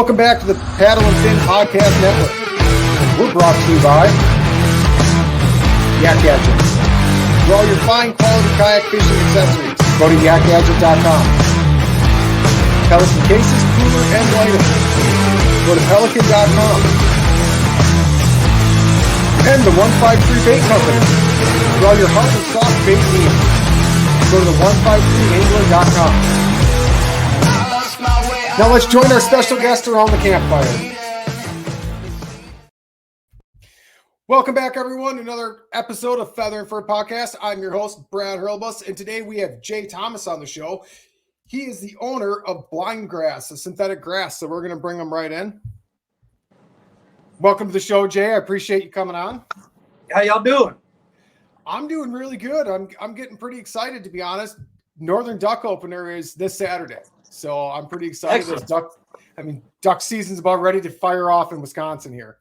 Welcome back to the Paddle and Fin Podcast Network. We're brought to you by Yak Gadgets. For all your fine quality kayak fishing accessories, go to yakgadget.com. Pelican cases, cooler, and lighter. Go to pelican.com. And the 153 Bait Company. For all your hard and soft bait needs, go to the 153angler.com. Now let's join our special guest around the campfire. Welcome back, everyone, to another episode of Feather and Fur Podcast. I'm your host, Brad Hurlbus, and today we have Jay Thomas on the show. He is the owner of Blindgrass, a synthetic grass, so we're going to bring him right in. Welcome to the show, Jay. I appreciate you coming on. How y'all doing? I'm doing really good. I'm getting pretty excited, to be honest. Northern Duck Opener is this Saturday. So I'm pretty excited. Duck season's about ready to fire off in Wisconsin here.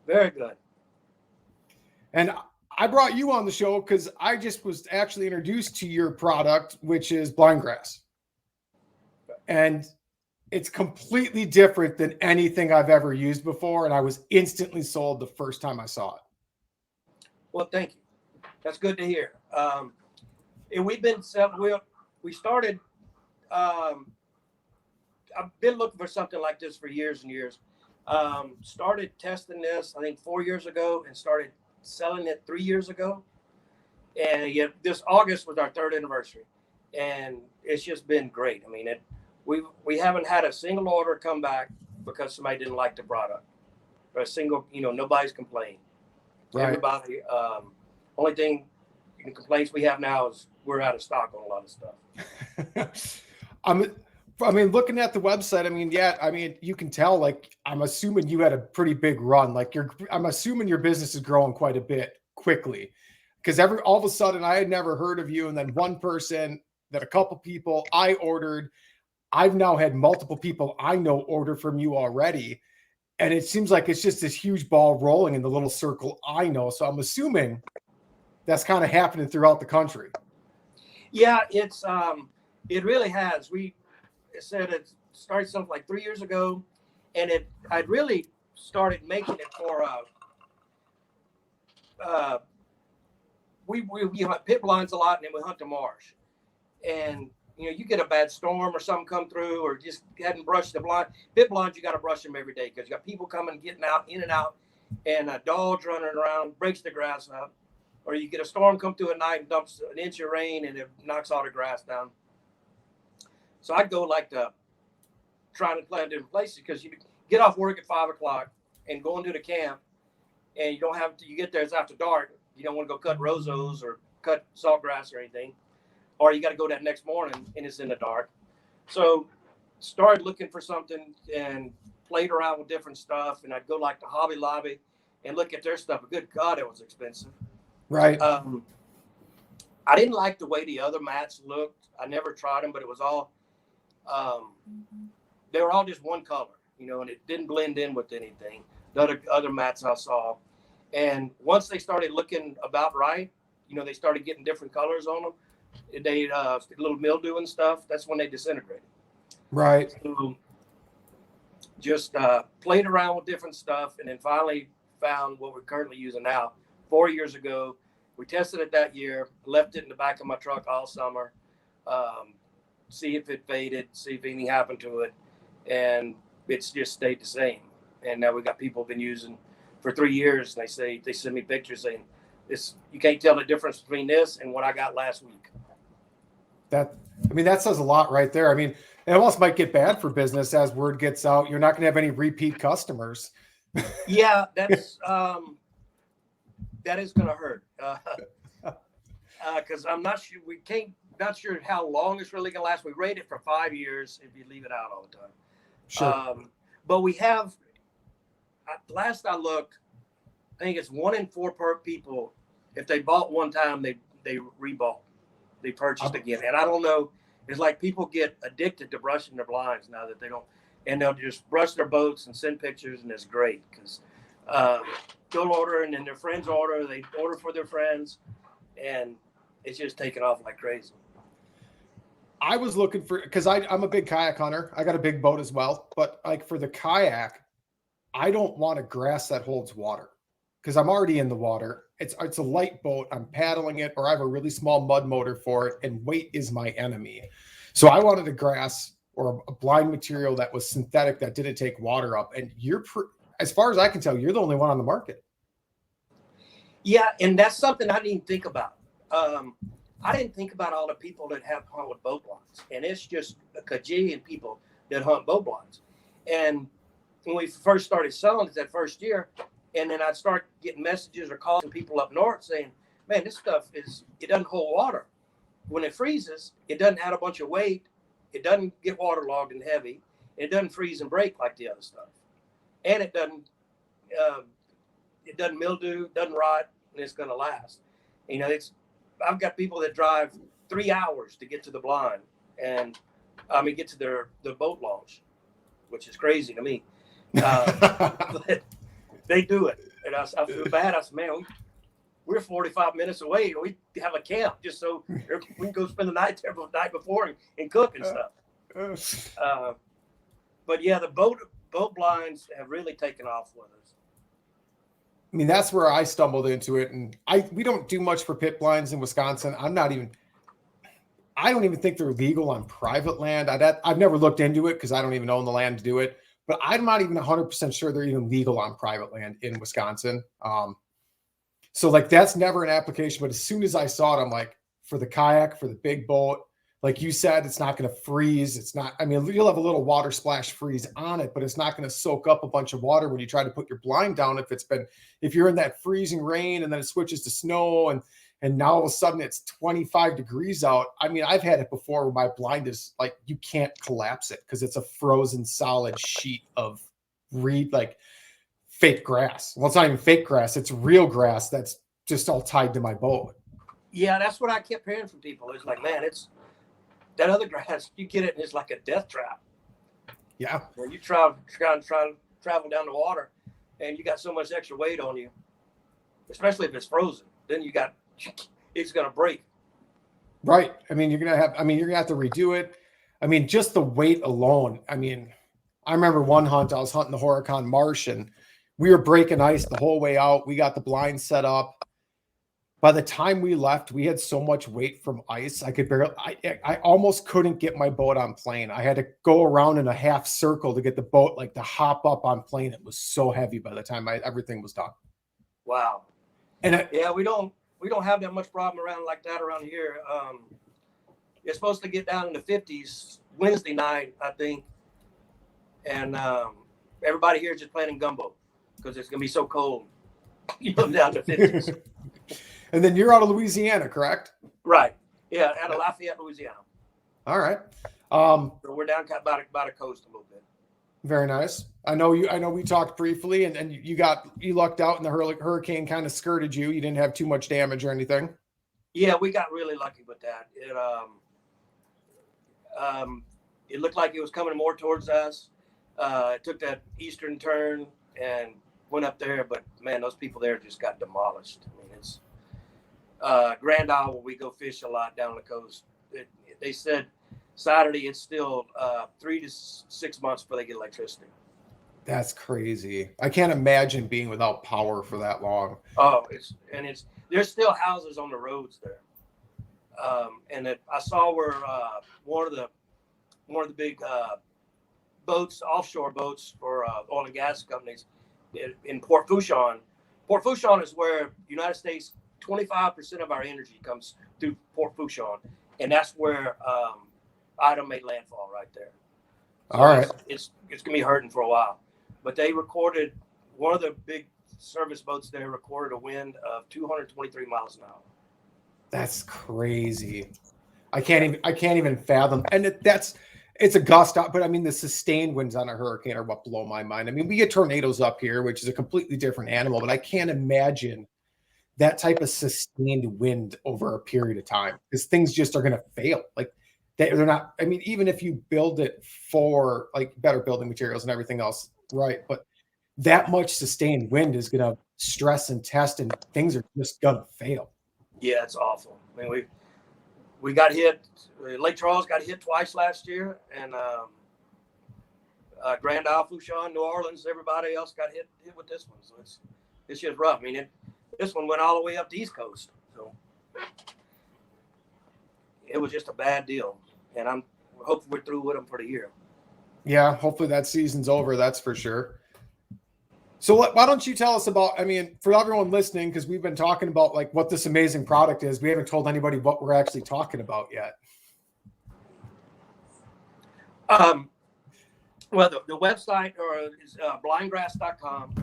Very good. And I brought you on the show because I just was actually introduced to your product, which is Blindgrass. And it's completely different than anything I've ever used before. And I was instantly sold the first time I saw it. Well, thank you. That's good to hear. And we've been selling, we started, I've been looking for something like this for years and years. Started testing this, I think 4 years ago, and started selling it 3 years ago. And yet this August was our third anniversary, and it's just been great. I mean, we haven't had a single order come back because somebody didn't like the product, or a single, nobody's complained. Right. Everybody, only thing, the complaints we have now is we're out of stock on a lot of stuff. Looking at the website, you can tell, like, I'm assuming you had a pretty big run. Like, I'm assuming your business is growing quite a bit quickly, because all of a sudden I had never heard of you. And then one person, that a couple people I ordered, I've now had multiple people I know order from you already. And it seems like it's just this huge ball rolling in the little circle I know. So I'm assuming that's kind of happening throughout the country. Yeah, it really has. It started something like 3 years ago, and I'd really started making it for we hunt pit blinds a lot, and then we hunt the marsh. And you get a bad storm or something come through, or just hadn't brushed the blind. Pit blinds, you got to brush them every day because you got people coming, getting out, in and out, and dogs running around, breaks the grass up. Or you get a storm come through at night and dumps an inch of rain, and it knocks all the grass down. So I'd go trying to plan different places, because you get off work at 5 o'clock and go into the camp, and you get there, it's after dark. You don't want to go cut rozos or cut saltgrass or anything. Or you got to go that next morning and it's in the dark. So started looking for something and played around with different stuff. And I'd go like to Hobby Lobby and look at their stuff. But good God, it was expensive. Right. I didn't like the way the other mats looked. I never tried them, but it was all, they were all just one color, and it didn't blend in with anything. The other mats I saw. And once they started looking about right, they started getting different colors on them. They a little mildew and stuff. That's when they disintegrated. Right. So just played around with different stuff, and then finally found what we're currently using now. 4 years ago, we tested it that year. Left it in the back of my truck all summer. See if it faded. See if anything happened to it, and it's just stayed the same. And now we got people been using for 3 years, and they send me pictures saying, you can't tell the difference between this and what I got last week. That says a lot right there. It almost might get bad for business as word gets out. You're not going to have any repeat customers. Yeah, that's that is going to hurt. Because I'm not sure not sure how long it's really going to last. We rate it for 5 years if you leave it out all the time. Sure. But we have, last I looked, I think it's 1 in 4 people, if they bought one time, they rebought. They purchased again. And I don't know, it's like people get addicted to brushing their blinds now that they don't, and they'll just brush their boats and send pictures, and it's great because they'll order, and then their friends order, they order for their friends, and it's just taken off like crazy. I was looking for, because I'm a big kayak hunter. I got a big boat as well. But like for the kayak, I don't want a grass that holds water because I'm already in the water. It's a light boat. I'm paddling it, or I have a really small mud motor for it, and weight is my enemy. So I wanted a grass or a blind material that was synthetic that didn't take water up. And as far as I can tell, you're the only one on the market. Yeah, and that's something I didn't think about. I didn't think about all the people that have hunt with boat blinds, and it's just a kajillion people that hunt boat blinds. And when we first started selling it that first year, and then I'd start getting messages or calls from people up north saying, man, this stuff it doesn't hold water. When it freezes, it doesn't add a bunch of weight. It doesn't get waterlogged and heavy. It doesn't freeze and break like the other stuff. And it doesn't mildew, doesn't rot, and it's going to last. You know, I've got people that drive 3 hours to get to the blind and get to the boat launch, which is crazy to me. But they do it. And I feel bad. I said, man, we're 45 minutes away. We have a camp just so we can go spend the night there the night before and cook and stuff. But yeah, the boat blinds have really taken off with us. I mean, that's where I stumbled into it. And we don't do much for pit blinds in Wisconsin. I don't even think they're legal on private land. I've never looked into it because I don't even own the land to do it. But I'm not even 100% sure they're even legal on private land in Wisconsin. So like that's never an application. But as soon as I saw it, I'm like, for the kayak, for the big boat, like you said, it's not going to freeze. It's not, I mean, you'll have a little water splash freeze on it, but it's not going to soak up a bunch of water when you try to put your blind down. If you're in that freezing rain and then it switches to snow and now all of a sudden it's 25 degrees out. I mean, I've had it before where my blind is like, you can't collapse it because it's a frozen solid sheet of fake grass. Well, it's not even fake grass. It's real grass that's just all tied to my boat. Yeah, that's what I kept hearing from people. It's like, man, it's that other grass, you get it and it's like a death trap. Yeah. When you travel down the water and you got so much extra weight on you, especially if it's frozen, then it's going to break. Right. I mean, you're going to have to redo it. I mean, just the weight alone. I mean, I remember one hunt, I was hunting the Horicon Marsh and we were breaking ice the whole way out. We got the blind set up. By the time we left, we had so much weight from ice. I almost couldn't get my boat on plane. I had to go around in a half circle to get the boat, to hop up on plane. It was so heavy by the time everything was done. Wow. And we don't have that much problem around like that around here. It's supposed to get down in the 50s Wednesday night, I think. And everybody here is just playing gumbo because it's going to be so cold. Down to 50s. And then you're out of Louisiana, correct? Right. Yeah, out of Lafayette, Louisiana. All right. So we're down by the coast a little bit. Very nice. I know we talked briefly and you lucked out and the hurricane kind of skirted you. You didn't have too much damage or anything. Yeah, we got really lucky with that. It looked like it was coming more towards us. It took that eastern turn and went up there, but man, those people there just got demolished. I mean, it's Grand Isle, where we go fish a lot down the coast. They said Saturday it's still 3 to 6 months before they get electricity. That's crazy. I can't imagine being without power for that long. Oh, there's still houses on the roads there. I saw where one of the big boats, offshore boats for oil and gas companies in Port Fourchon. Port Fourchon is where United States 25% of our energy comes through Port Fourchon, and that's where Item made landfall right there. So all right, it's gonna be hurting for a while. But they recorded one of the big service boats there recorded a wind of 223 miles an hour. That's crazy. I can't even fathom. And it's a gust out, but I mean the sustained winds on a hurricane are what blow my mind. I mean, we get tornadoes up here, which is a completely different animal, but I can't imagine that type of sustained wind over a period of time because things just are going to fail. Like they're not. I mean, even if you build it for better building materials and everything else, right? But that much sustained wind is going to stress and test, and things are just going to fail. Yeah, it's awful. I mean, we got hit. Lake Charles got hit twice last year, and Grand Isle, Fouchon, New Orleans, everybody else got hit with this one. So it's just rough. I mean, this one went all the way up the East Coast. So it was just a bad deal. And I'm hoping we're through with them for the year. Yeah, hopefully that season's over. That's for sure. So why don't you tell us about, I mean, for everyone listening, because we've been talking about like what this amazing product is. We haven't told anybody what we're actually talking about yet. Well, the website is blindgrass.com,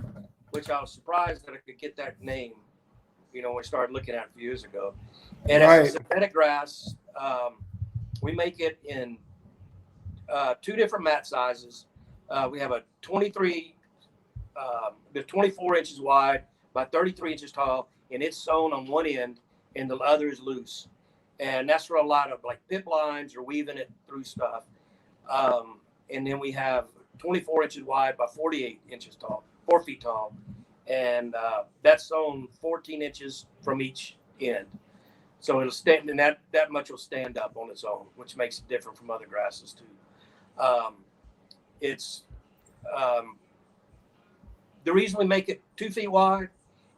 which I was surprised that I could get that name, when we started looking at it a few years ago. And it's a synthetic grass. We make it in 2 different mat sizes. We have a 24 inches wide by 33 inches tall, and it's sewn on one end, and the other is loose. And that's for a lot of like pit blinds or weaving it through stuff. And then we have 24 inches wide by 48 inches tall, 4 feet tall. And that's sewn 14 inches from each end. So it'll stand, and that much will stand up on its own, which makes it different from other grasses too. The reason we make it 2 feet wide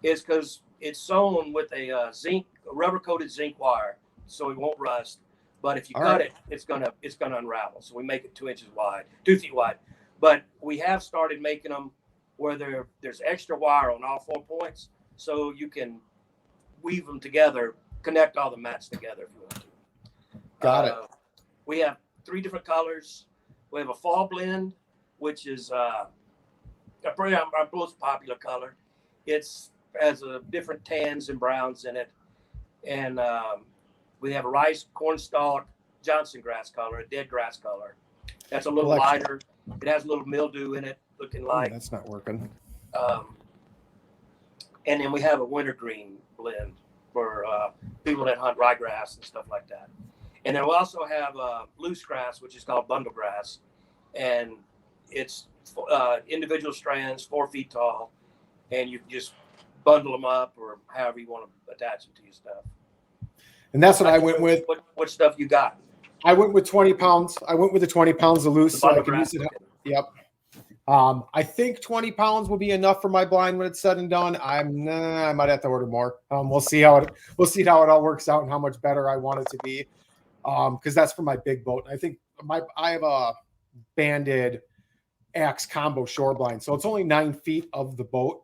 is because it's sewn with a rubber coated zinc wire, so it won't rust. But if you cut it, it's gonna unravel. So we make it 2 inches wide, 2 feet wide. But we have started making them where there's extra wire on all 4 points, so you can weave them together, connect all the mats together if you want to. Got it. We have 3 different colors. We have a fall blend, which is our most popular color. It's has different tans and browns in it, and we have a rice, cornstalk, Johnson grass color, a dead grass color. That's a little lighter. It has a little mildew in it, looking like. That's not working. And then we have a wintergreen blend for people that hunt ryegrass and stuff like that. And then we also have loose grass, which is called bundle grass, and it's individual strands, 4 feet tall, and you just bundle them up or however you want to attach them to your stuff. And that's what I went with. What stuff you got? I went with 20 pounds. I went with the 20 pounds of loose so I can use it. Yep. I think 20 pounds will be enough for my blind when it's said and done. I might have to order more. We'll see how it all works out and how much better I want it to be. Because that's for my big boat. I think I have a banded axe combo shore blind, so it's only 9 feet of the boat,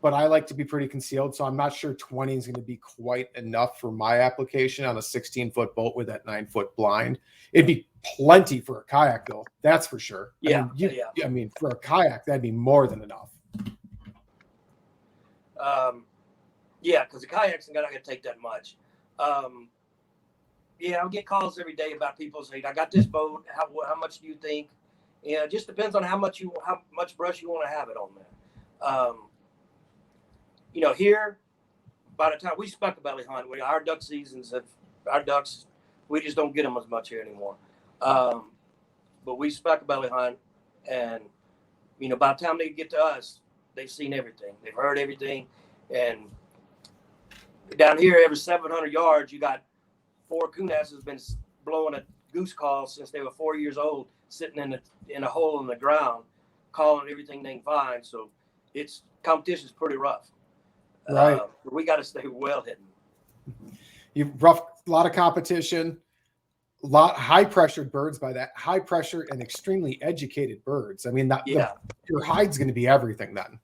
but I like to be pretty concealed, so I'm not sure 20 is going to be quite enough for my application on a 16-foot boat with that 9-foot blind. It'd be plenty for a kayak, though. That's for sure. Yeah, I mean, for a kayak, that'd be more than enough. Because the kayak's not going to take that much. I'll get calls every day about people saying, "I got this boat. How much do you think?" It just depends on how much brush you want to have it on there. Here, by the time we spec belly hunt, our duck seasons our ducks, we just don't get them as much here anymore. But we spec belly hunt, and by the time they get to us, they've seen everything, they've heard everything, and down here, every 700 yards, you got 4 coon asses been blowing a goose call since they were 4 years old, sitting in a hole in the ground, calling everything they can find. So competition's pretty rough. Right. We got to stay well hidden. A lot of competition, high pressured birds by that, high pressure and extremely educated birds. I mean, your hide's going to be everything then.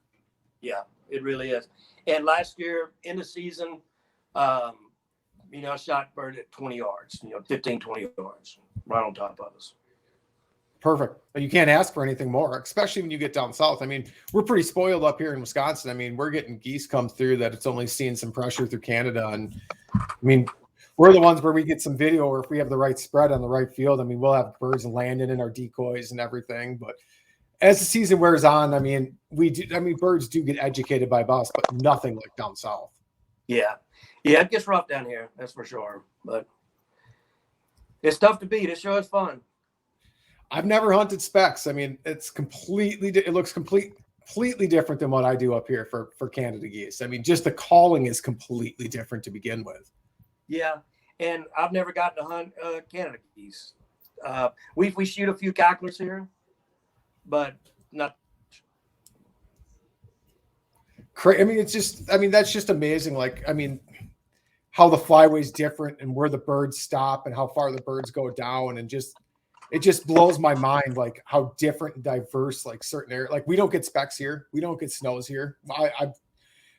Yeah, it really is. And last year in the season, I shot bird at 20 yards, 15, 20 yards, right on top of us. Perfect. You can't ask for anything more, especially when you get down south. I mean, we're pretty spoiled up here in Wisconsin. I mean, we're getting geese come through that it's only seeing some pressure through Canada. And I mean, we're the ones where we get some video, or if we have the right spread on the right field, I mean, we'll have birds landing in our decoys and everything. But as the season wears on, I mean, birds do get educated by us, but nothing like down south. Yeah. Yeah, it gets rough down here, that's for sure. But it's tough to beat. It sure is fun. I've never hunted specs. I mean, it looks completely different than what I do up here for Canada geese. I mean, just the calling is completely different to begin with. Yeah. and I've never gotten to hunt Canada geese. We shoot a few cacklers here, but not. I mean, that's just amazing. Like, I mean, how the flyway's different and where the birds stop and how far the birds go down, and it just blows my mind, like how different and diverse, like certain areas. Like we don't get specks here, we don't get snows here. I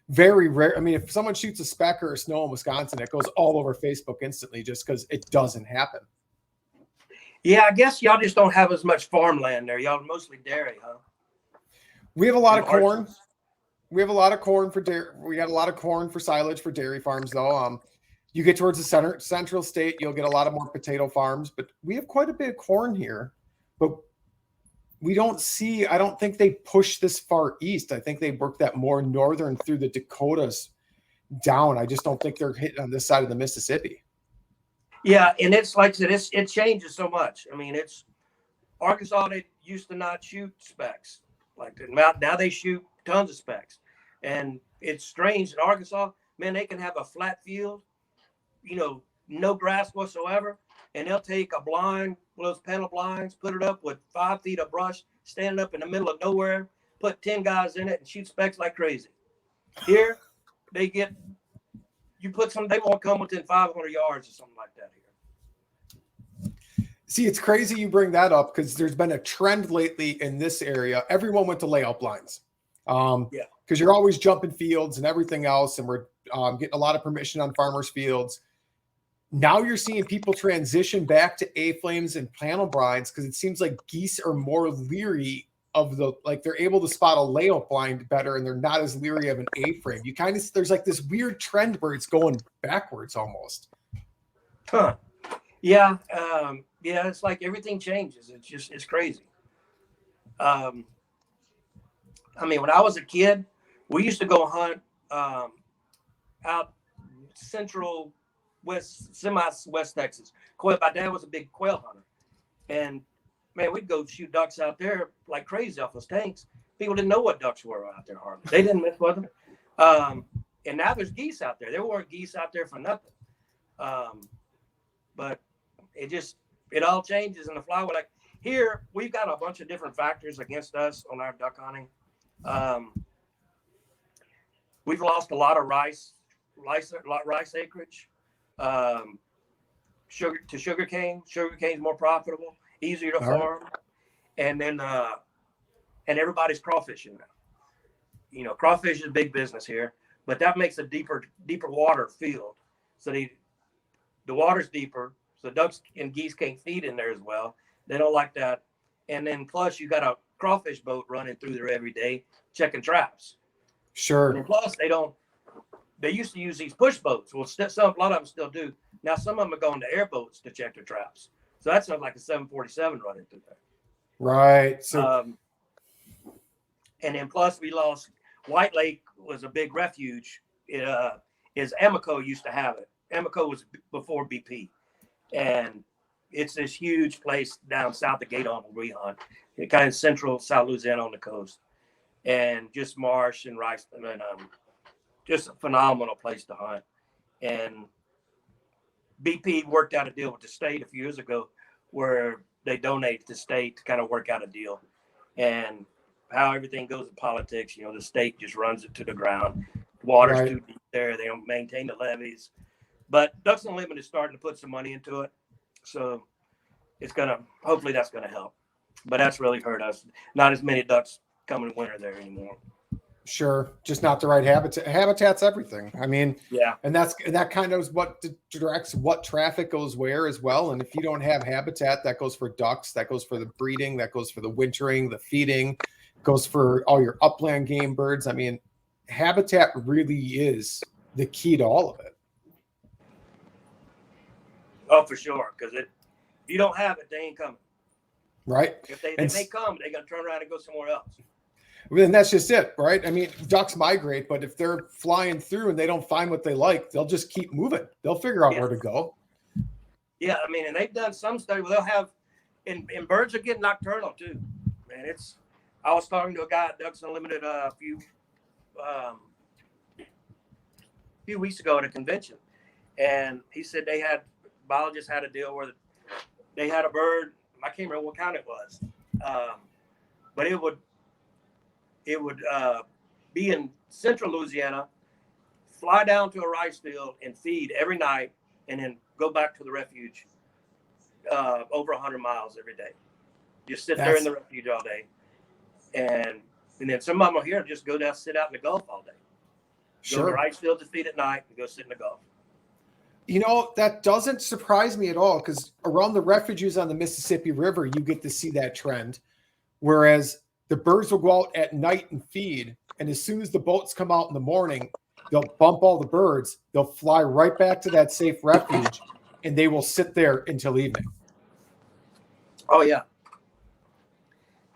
very rare. I mean, if someone shoots a speck or a snow in Wisconsin, it goes all over Facebook instantly just because it doesn't happen. Yeah, I guess y'all just don't have as much farmland there. Y'all mostly dairy, huh? We have a lot of corn. We have a lot of corn for dairy. We got a lot of corn for silage for dairy farms, though. You get towards the central state, you'll get a lot of more potato farms, but we have quite a bit of corn here. But we don't see, I don't think they push this far east. I think they work that more northern through the Dakotas down. I just don't think they're hitting on this side of the Mississippi. Yeah, and it's like I said, it changes so much. I mean, it's Arkansas, they used to not shoot specks. Like now they shoot tons of specks. And it's strange in Arkansas, man, they can have a flat field, no grass whatsoever, and they'll take a blind, one of those panel blinds, put it up with 5 feet of brush, stand up in the middle of nowhere, put 10 guys in it, and shoot specks like crazy. Here, they won't come within 500 yards or something like that here. See, it's crazy you bring that up because there's been a trend lately in this area. Everyone went to layout blinds. Yeah. Because you're always jumping fields and everything else, and we're getting a lot of permission on farmers' fields. Now you're seeing people transition back to A-flames and panel blinds because it seems like geese are more leery of they're able to spot a layout blind better, and they're not as leery of an A-frame. There's like this weird trend where it's going backwards almost. Huh. Yeah. Yeah, it's like everything changes. It's crazy. I mean, when I was a kid, we used to go hunt out central west Texas. My dad was a big quail hunter, and man, we'd go shoot ducks out there like crazy off those tanks. People didn't know what ducks were out there hardly. They didn't mess with them. And now there's geese out there. There weren't geese out there for nothing. But it all changes in the flyway. Like here, we've got a bunch of different factors against us on our duck hunting. We've lost a lot of rice acreage. Sugarcane. Sugarcane's more profitable, easier to farm, and then and everybody's crawfishing now. Crawfish is big business here, but that makes a deeper water field. So the water's deeper, so ducks and geese can't feed in there as well. They don't like that, and then plus you got a crawfish boat running through there every day checking traps. Sure. And plus they used to use these push boats. Well, a lot of them still do. Now some of them are going to airboats to check their traps. So that sounds like a 747 running through there. Right. So and then plus we lost White Lake was a big refuge. Is Amoco used to have it. Amoco was before BP. And it's this huge place down south of Gaydon where we hunt. Kind of central South Louisiana on the coast. And just marsh and rice, and just a phenomenal place to hunt. And BP worked out a deal with the state a few years ago where they donated to the state to kind of work out a deal. And how everything goes in politics, the state just runs it to the ground. Water's too deep there. They don't maintain the levees. But Ducks Unlimited is starting to put some money into it. So hopefully that's going to help. But that's really hurt us. Not as many ducks coming in winter there anymore. Sure, just not the right habitat. Habitat's everything. I mean, yeah, and that kind of is what directs what traffic goes where as well. And if you don't have habitat, that goes for ducks, that goes for the breeding, that goes for the wintering, the feeding, goes for all your upland game birds. I mean, habitat really is the key to all of it. Oh, for sure, because if you don't have it, they ain't coming. Right. If they come, they're gonna turn around and go somewhere else. And that's just it, right? I mean, ducks migrate, but if they're flying through and they don't find what they like, they'll just keep moving. They'll figure out where to go. Yeah, I mean, and they've done some study where they'll have, and birds are getting nocturnal too. Man, I was talking to a guy at Ducks Unlimited a few weeks ago at a convention, And he said biologists had a deal where they had a bird. I can't remember what kind it was, but it would be in central Louisiana, fly down to a rice field and feed every night, and then go back to the refuge over 100 miles every day. Just sit there in the refuge all day, and then some of them are here just go down, sit out in the Gulf all day. Go to the rice field to feed at night and go sit in the Gulf. You know, that doesn't surprise me at all, because around the refuges on the Mississippi River, you get to see that trend. Whereas the birds will go out at night and feed, and as soon as the boats come out in the morning, they'll bump all the birds. They'll fly right back to that safe refuge, and they will sit there until evening. Oh, yeah.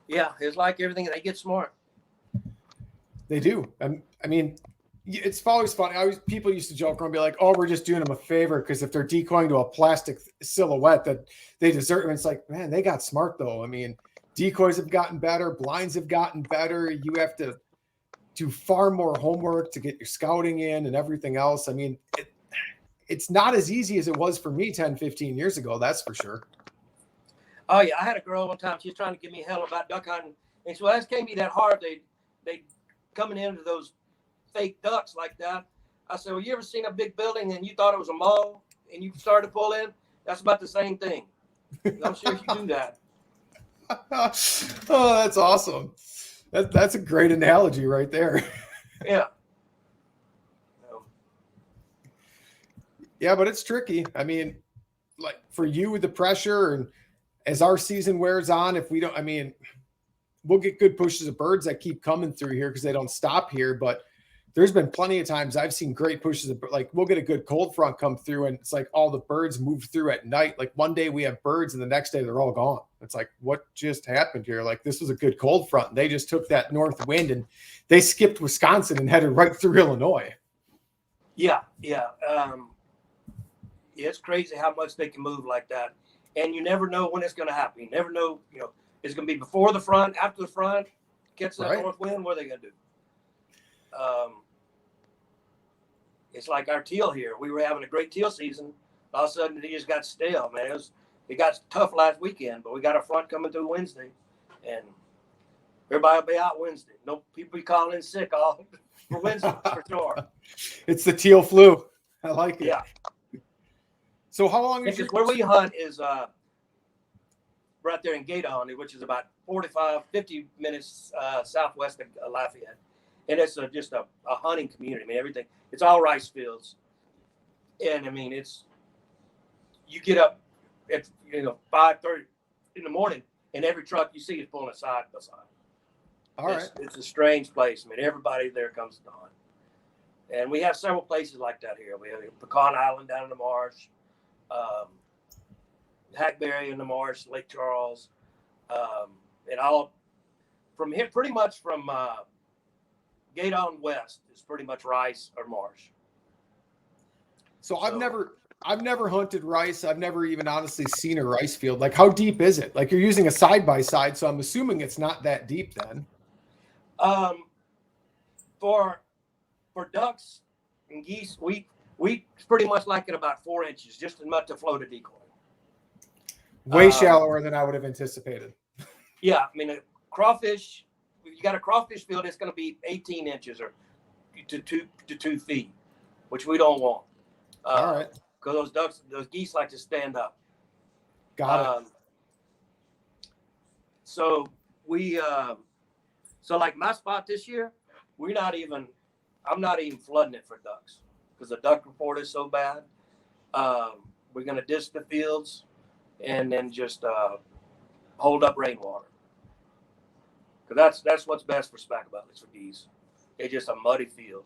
Yeah, it's like everything. They get smart. They do. I mean, it's always funny. People used to joke around and be like, oh, we're just doing them a favor because if they're decoying to a plastic silhouette that they deserve. And it's like, man, they got smart, though. I mean, decoys have gotten better. Blinds have gotten better. You have to do far more homework to get your scouting in and everything else. I mean, it's not as easy as it was for me 10, 15 years ago. That's for sure. Oh, yeah. I had a girl one time. She was trying to give me hell about duck hunting. And so that can't be that hard. They coming into those fake ducks like that. I said, well, you ever seen a big building and you thought it was a mall and you started to pull in? That's about the same thing. I'm sure if you do that. Oh, that's awesome. That's a great analogy right there. Yeah. Yeah, but it's tricky. I mean, like for you with the pressure, and as our season wears on, if we don't, I mean, we'll get good pushes of birds that keep coming through here because they don't stop here. But there's been plenty of times I've seen great pushes of, like, we'll get a good cold front come through and it's like all the birds move through at night. Like one day we have birds and the next day they're all gone. It's like, what just happened here? Like, this was a good cold front. They just took that north wind and they skipped Wisconsin and headed right through Illinois. Yeah. Yeah. It's crazy how much they can move like that. And you never know when it's going to happen. You never know, it's going to be before the front, after the front, catch that north wind. What are they going to do? It's like our teal here. We were having a great teal season. All of a sudden, they just got stale, man. It got tough last weekend, but we got a front coming through Wednesday, and everybody will be out Wednesday. No people be calling in sick all for Wednesday for sure. It's the teal flu. I like it. Yeah. So how long is where we hunt is right there in Gaydon, which is about 50 minutes southwest of Lafayette. And it's just a hunting community. I mean, everything. It's all rice fields. And, I mean, you get up at, 5:30 in the morning, and every truck you see is pulling it side by side. All right. It's a strange place. I mean, everybody there comes to hunt. And we have several places like that here. We have Pecan Island down in the marsh, Hackberry in the marsh, Lake Charles, and all from here, pretty much from Gaydon west is pretty much rice or marsh. So I've never hunted rice. I've never even honestly seen a rice field. Like, how deep is it? Like, you're using a side-by-side, so I'm assuming it's not that deep then. For ducks and geese, we pretty much like it about 4 inches, just enough to float a decoy. Way shallower than I would have anticipated. Yeah, I mean, a crawfish. If you got a crawfish field, it's going to be 18 inches or to 2 feet, which we don't want. All right. Because those geese like to stand up. Got it. So like my spot this year, I'm not even flooding it for ducks because the duck report is so bad. We're going to disc the fields and then just hold up rainwater. Because that's what's best for spackabouters for geese. It's just a muddy field.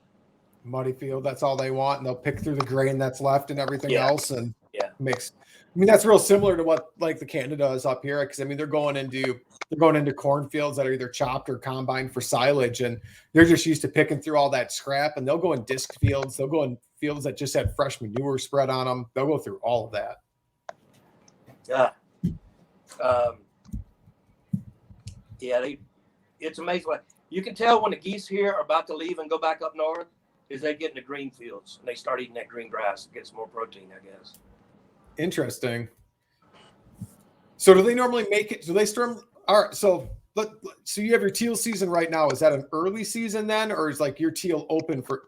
Muddy field, that's all they want, and they'll pick through the grain that's left and everything else and mix. I mean, that's real similar to what like the Canada is up here, because I mean they're going into cornfields that are either chopped or combined for silage, and they're just used to picking through all that scrap, and they'll go in disc fields, they'll go in fields that just had fresh manure spread on them, they'll go through all of that. It's amazing. You can tell when the geese here are about to leave and go back up north. is they get in the green fields and they start eating that green grass. It gets more protein, I guess. Interesting. So do they normally make it? Do they storm? All right. So you have your teal season right now. Is that an early season then, or is like your teal open for?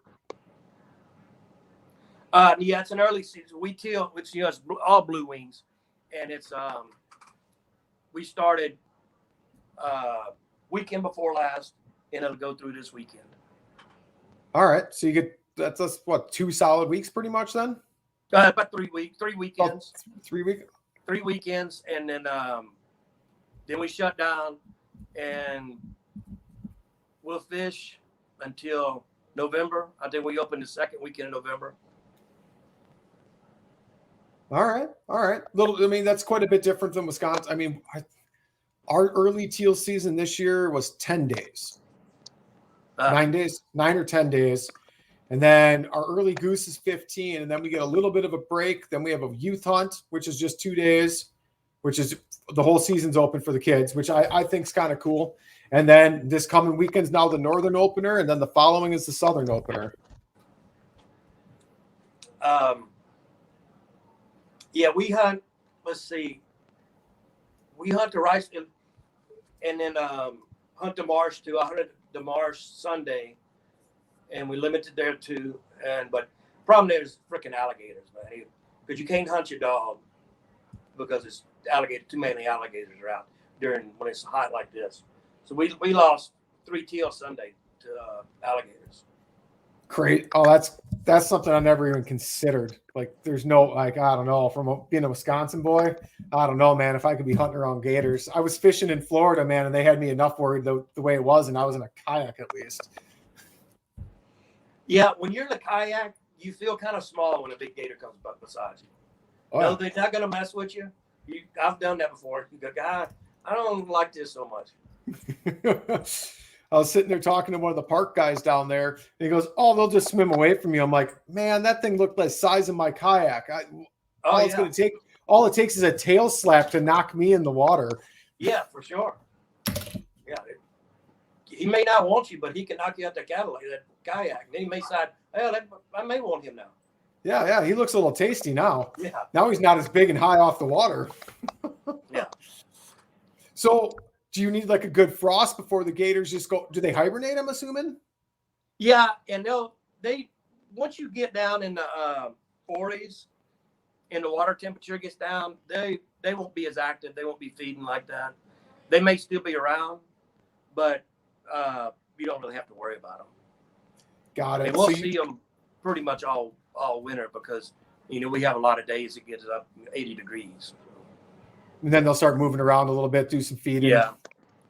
Yeah, it's an early season. We teal, which it's all blue wings, and it's we started weekend before last, and it'll go through this weekend. All right. So you get that's what, 2 solid weeks pretty much then? About 3 weekends. 3 weeks. 3 weekends, and then we shut down, and we'll fish until November. I think we open the second weekend in November. All right. I mean, that's quite a bit different than Wisconsin. I mean, our early teal season this year was 10 days, 9 or 10 days. And then our early goose is 15. And then we get a little bit of a break. Then we have a youth hunt, which is just 2 days, which is the whole season's open for the kids, which I think is kind of cool. And then this coming weekend's now the northern opener. And then the following is the southern opener. Yeah, we hunt. Let's see. We hunt the rice field, and then hunt the marsh too. I hunted the marsh Sunday, and we limited there too. But problem is freaking alligators, man. Because you can't hunt your dog because it's alligator. Too many alligators are out when it's hot like this. So we lost 3 teal Sunday to alligators. Great. Oh, that's something I never even considered. Like, there's no, like, I don't know, being a Wisconsin boy, I don't know, man, if I could be hunting around gators. I was fishing in Florida, man, and they had me enough worried the way it was, and I was in a kayak at least. Yeah, when you're in a kayak, you feel kind of small when a big gator comes up beside you. Oh, no, they're not going to mess with you. I've done that before. You go, God, I don't like this so much. I was sitting there talking to one of the park guys down there, and he goes, "Oh, they'll just swim away from you." I'm like, "Man, that thing looked like the size of my kayak. All it takes is a tail slap to knock me in the water." Yeah, for sure. Yeah, he may not want you, but he can knock you out that kayak. Then he may decide, "Well, I may want him now." Yeah, he looks a little tasty now. Yeah. Now he's not as big and high off the water. Yeah. So, do you need like a good frost before the gators just go? Do they hibernate, I'm assuming? Yeah, and they once you get down in the 40s and the water temperature gets down, they won't be as active. They won't be feeding like that. They may still be around, but you don't really have to worry about them. Got it. And we'll see them pretty much all winter because we have a lot of days it gets up 80 degrees. And then they'll start moving around a little bit, do some feeding. Yeah.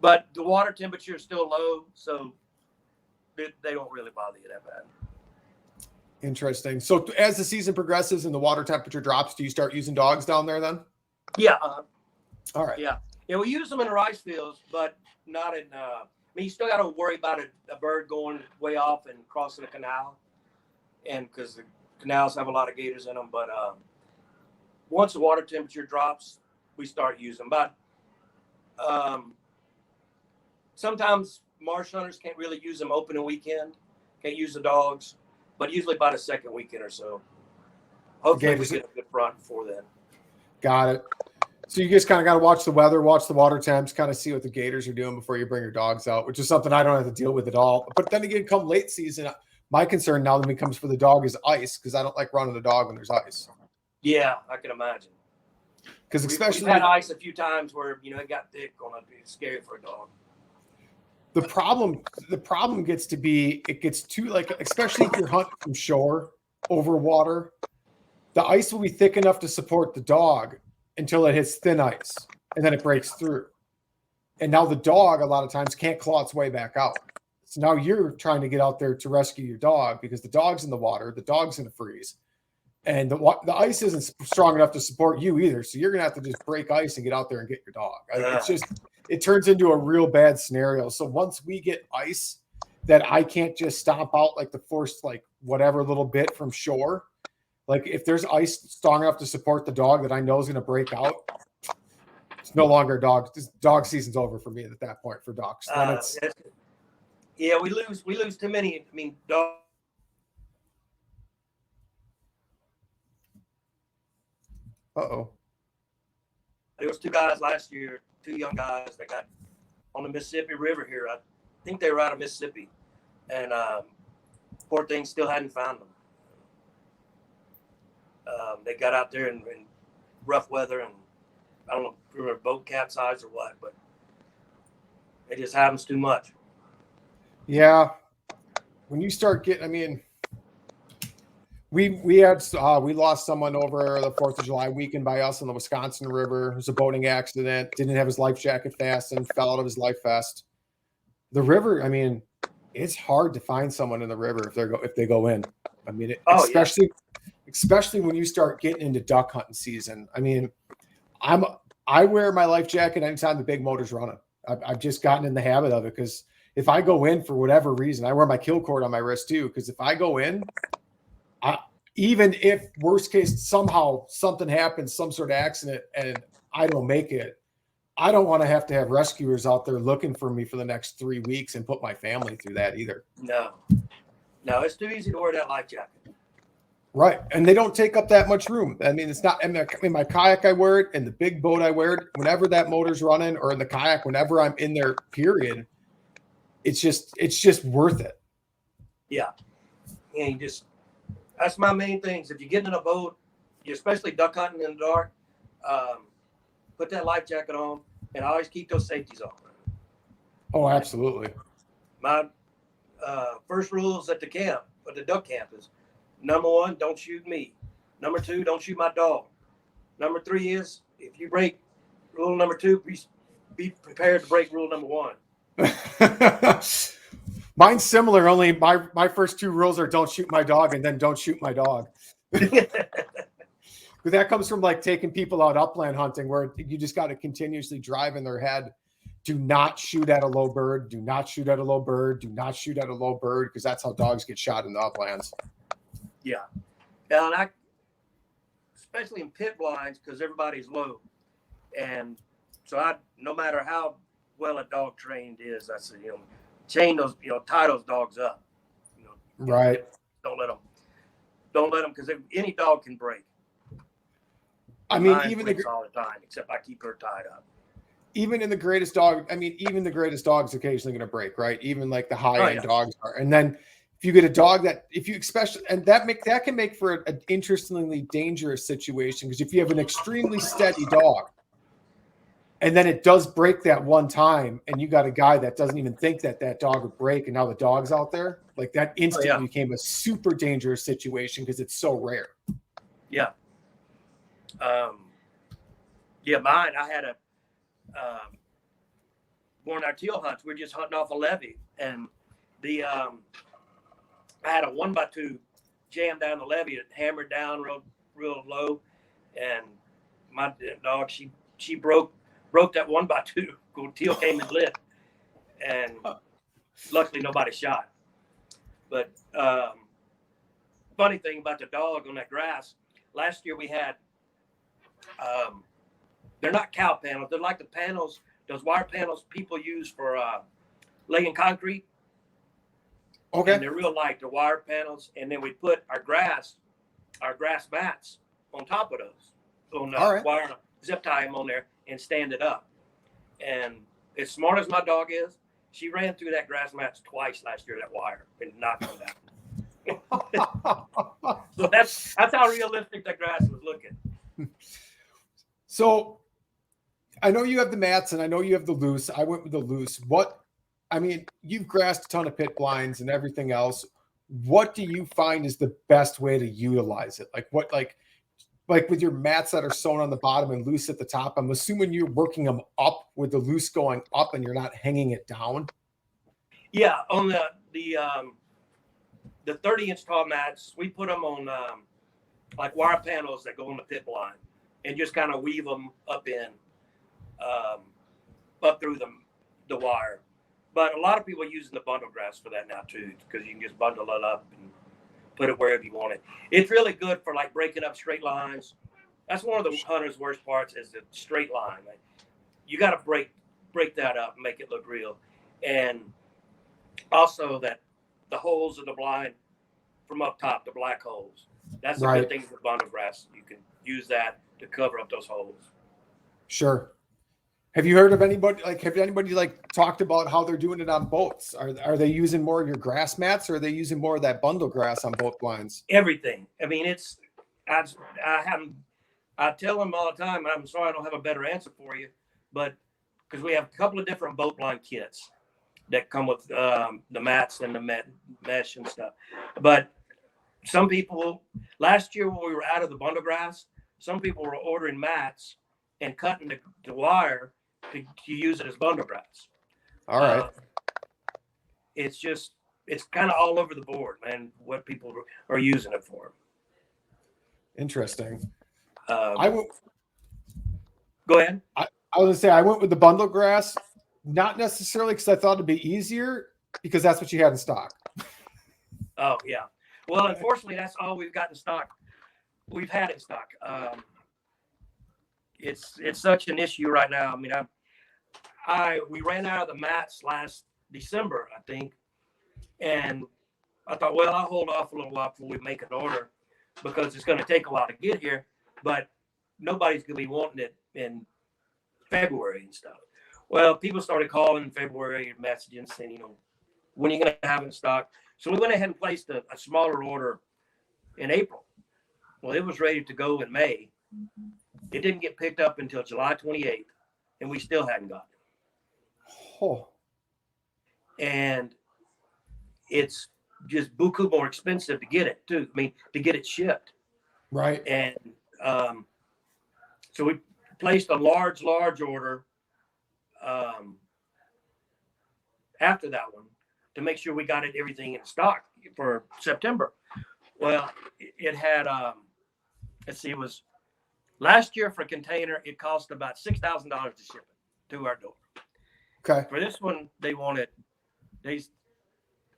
But the water temperature is still low, so they don't really bother you that bad. Interesting. So as the season progresses and the water temperature drops, do you start using dogs down there then? Yeah. All right. Yeah. Yeah, we use them in the rice fields, but not in you still got to worry about a bird going way off and crossing a canal, and because the canals have a lot of gators in them. But once the water temperature drops, we start using them. But sometimes marsh hunters can't really use them opening weekend, can't use the dogs, but usually by the second weekend or so. Hopefully we get a good front before then. Got it. So you just kind of got to watch the weather, watch the water temps, kind of see what the gators are doing before you bring your dogs out, which is something I don't have to deal with at all. But then again, come late season, my concern now that becomes for the dog is ice, because I don't like running the dog when there's ice. Yeah, I can imagine. Because especially we've had ice a few times where it got thick on it. It's scary for a dog. The problem gets to be it gets too, like, especially if you're hunting from shore over water, the ice will be thick enough to support the dog until it hits thin ice, and then it breaks through. And now the dog a lot of times can't claw its way back out. So now you're trying to get out there to rescue your dog because the dog's in the water, the dog's going to freeze, and the ice isn't strong enough to support you either. So you're going to have to just break ice and get out there and get your dog. It turns into a real bad scenario. So once we get ice that I can't just stomp out like the first, like, whatever little bit from shore, like if there's ice strong enough to support the dog that I know is going to break out, it's no longer dog season's over for me at that point for dogs. Yeah, we lose too many. I mean, dogs Uh-oh. There was 2 guys last year, 2 young guys that got on the Mississippi River here. I think they were out of Mississippi, and poor things still hadn't found them. They got out there in rough weather, and I don't know if they were boat capsized or what, but it just happens too much. Yeah. When you start getting, I mean, we lost someone over the 4th of July weekend by us on the Wisconsin River. It was a boating accident. Didn't have his life jacket fastened, fell out of his life vest. The river, I mean, it's hard to find someone in the river if they go in. I mean, especially when you start getting into duck hunting season. I mean, I wear my life jacket anytime the big motor's running. I've just gotten in the habit of it, because if I go in for whatever reason, I wear my kill cord on my wrist too, because if I go in, even if worst case somehow something happens, some sort of accident, and I don't make it, I don't want to have rescuers out there looking for me for the next 3 weeks and put my family through that either. No, it's too easy to wear that life jacket. Right. And they don't take up that much room. I mean, it's not in my kayak, I wear it. In the big boat, I wear it. Whenever that motor's running, or in the kayak, whenever I'm in there, period, it's just worth it. Yeah. And that's my main things. If you get in a boat, especially duck hunting in the dark, put that life jacket on, and always keep those safeties on. Oh, absolutely. My first rules at the duck camp is, number 1, don't shoot me. Number 2, don't shoot my dog. Number 3 is, if you break rule number 2, be prepared to break rule number 1. Mine's similar, only my first 2 rules are don't shoot my dog and then don't shoot my dog. But that comes from like taking people out upland hunting, where you just got to continuously drive in their head. Do not shoot at a low bird. Do not shoot at a low bird. Do not shoot at a low bird, because that's how dogs get shot in the uplands. Yeah. And especially in pit blinds, because everybody's low. And so no matter how well a dog trained is, I say, tie those dogs up. Right. Don't let them, because any dog can break. I mean, Mine even breaks all the time, except I keep her tied up. Even the greatest dog's occasionally going to break, right? Even like the high-end dogs are. And then if you get a dog that can make for an interestingly dangerous situation, because if you have an extremely steady dog, and then it does break that one time, and you got a guy that doesn't even think that dog would break, and now the dog's out there, like that instantly became a super dangerous situation because it's so rare. Yeah. Mine, I had one of our teal hunts, we were just hunting off a levee, and I had a 1x2 jammed down the levee. It hammered down real low, and my dog, she broke that 1x2. Teal came and lit, and luckily nobody shot. But funny thing about the dog on that grass, last year we had they're not cow panels, they're like the panels, those wire panels people use for laying concrete. Okay. And they're real light, they're wire panels, and then we put our grass mats on top of those. Wire, zip tie them on there and stand it up. And as smart as my dog is, she ran through that grass mats twice last year, that wire, and knocked them down. So that's how realistic that grass was looking. So I know you have the mats and I know you have the loose. I went with the loose. You've grassed a ton of pit blinds and everything else. What do you find is the best way to utilize it? Like with your mats that are sewn on the bottom and loose at the top, I'm assuming you're working them up with the loose going up and you're not hanging it down. Yeah. On the 30-inch tall mats, we put them on like wire panels that go on the pit blind, and just kind of weave them up through the wire. But a lot of people are using the bundle grass for that now too, because you can just bundle it up and put it wherever you want it. It's really good for like breaking up straight lines. That's one of the hunter's worst parts, is the straight line. Like, you got to break that up and make it look real. And also that the holes in the blind from up top, the black holes, that's a good thing for bundle grass. You can use that to cover up those holes. Sure. Have you heard of anybody talked about how they're doing it on boats? Are they using more of your grass mats, or are they using more of that bundle grass on boat blinds? Everything. I mean, I tell them all the time, I'm sorry I don't have a better answer for you, but because we have a couple of different boat blind kits that come with the mats and the mesh and stuff. But some people, last year when we were out of the bundle grass, some people were ordering mats and cutting the wire to use it as bundle grass. All right. It's kind of all over the board, man, what people are using it for. Interesting. Go ahead. I was gonna say I went with the bundle grass, not necessarily because I thought it'd be easier, because that's what you had in stock. Oh yeah. Well, unfortunately, that's all we've got in stock. We've had in stock. It's such an issue right now. I mean, we ran out of the mats last December, I think, and I thought, well, I'll hold off a little while before we make an order, because it's going to take a while to get here. But nobody's going to be wanting it in February and stuff. Well, people started calling in February and messaging saying, when are you going to have it in stock? So we went ahead and placed a smaller order in April. Well, it was ready to go in May. It didn't get picked up until July 28th, and we still hadn't got it. Oh. And it's just buku more expensive to get it, too. I mean, to get it shipped. Right. And so we placed a large order after that one to make sure we got everything in stock for September. Well, it had, it was last year for a container, it cost about $6,000 to ship it to our door. Okay. For this one,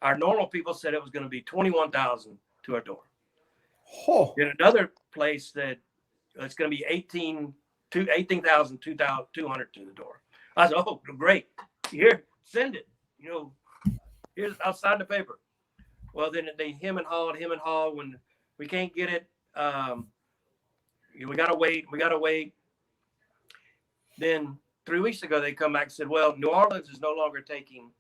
our normal people said it was going to be $21,000 to our door. Oh. In another place that it's going to be $18,200 to the door. I said, oh, great. Here, send it. I'll sign the paper. Well, then they him and haw. When we can't get it, we got to wait. Then 3 weeks ago, they come back and said, well, New Orleans is no longer taking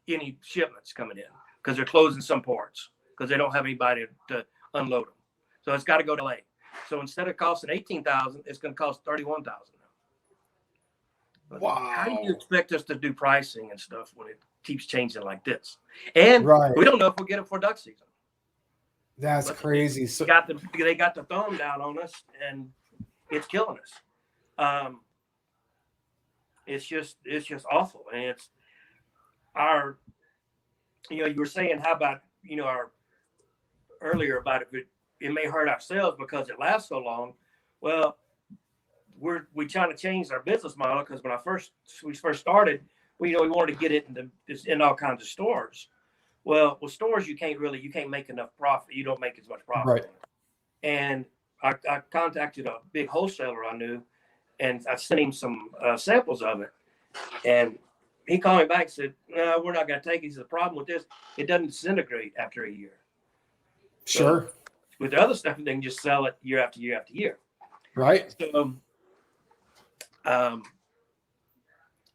any shipments coming in because they're closing some ports because they don't have anybody to unload them. So it's got to go to LA. So instead of costing $18,000, it's going to cost $31,000 now. Wow. How do you expect us to do pricing and stuff when it keeps changing like this? And we don't know if we'll get it for duck season. That's crazy. So they got the thumb down on us, and it's killing us. It's just awful, and it's our. You were saying how about our earlier about it may hurt our sales because it lasts so long. Well, we trying to change our business model because when we first started, we wanted to get it in all kinds of stores. Well, with stores you can't make enough profit. You don't make as much profit. Right. And I contacted a big wholesaler I knew, and I sent him some samples of it. And he called me back and said, "No, we're not going to take it." He said, "The problem with this, it doesn't disintegrate after a year." Sure. So with the other stuff, they can just sell it year after year after year. Right.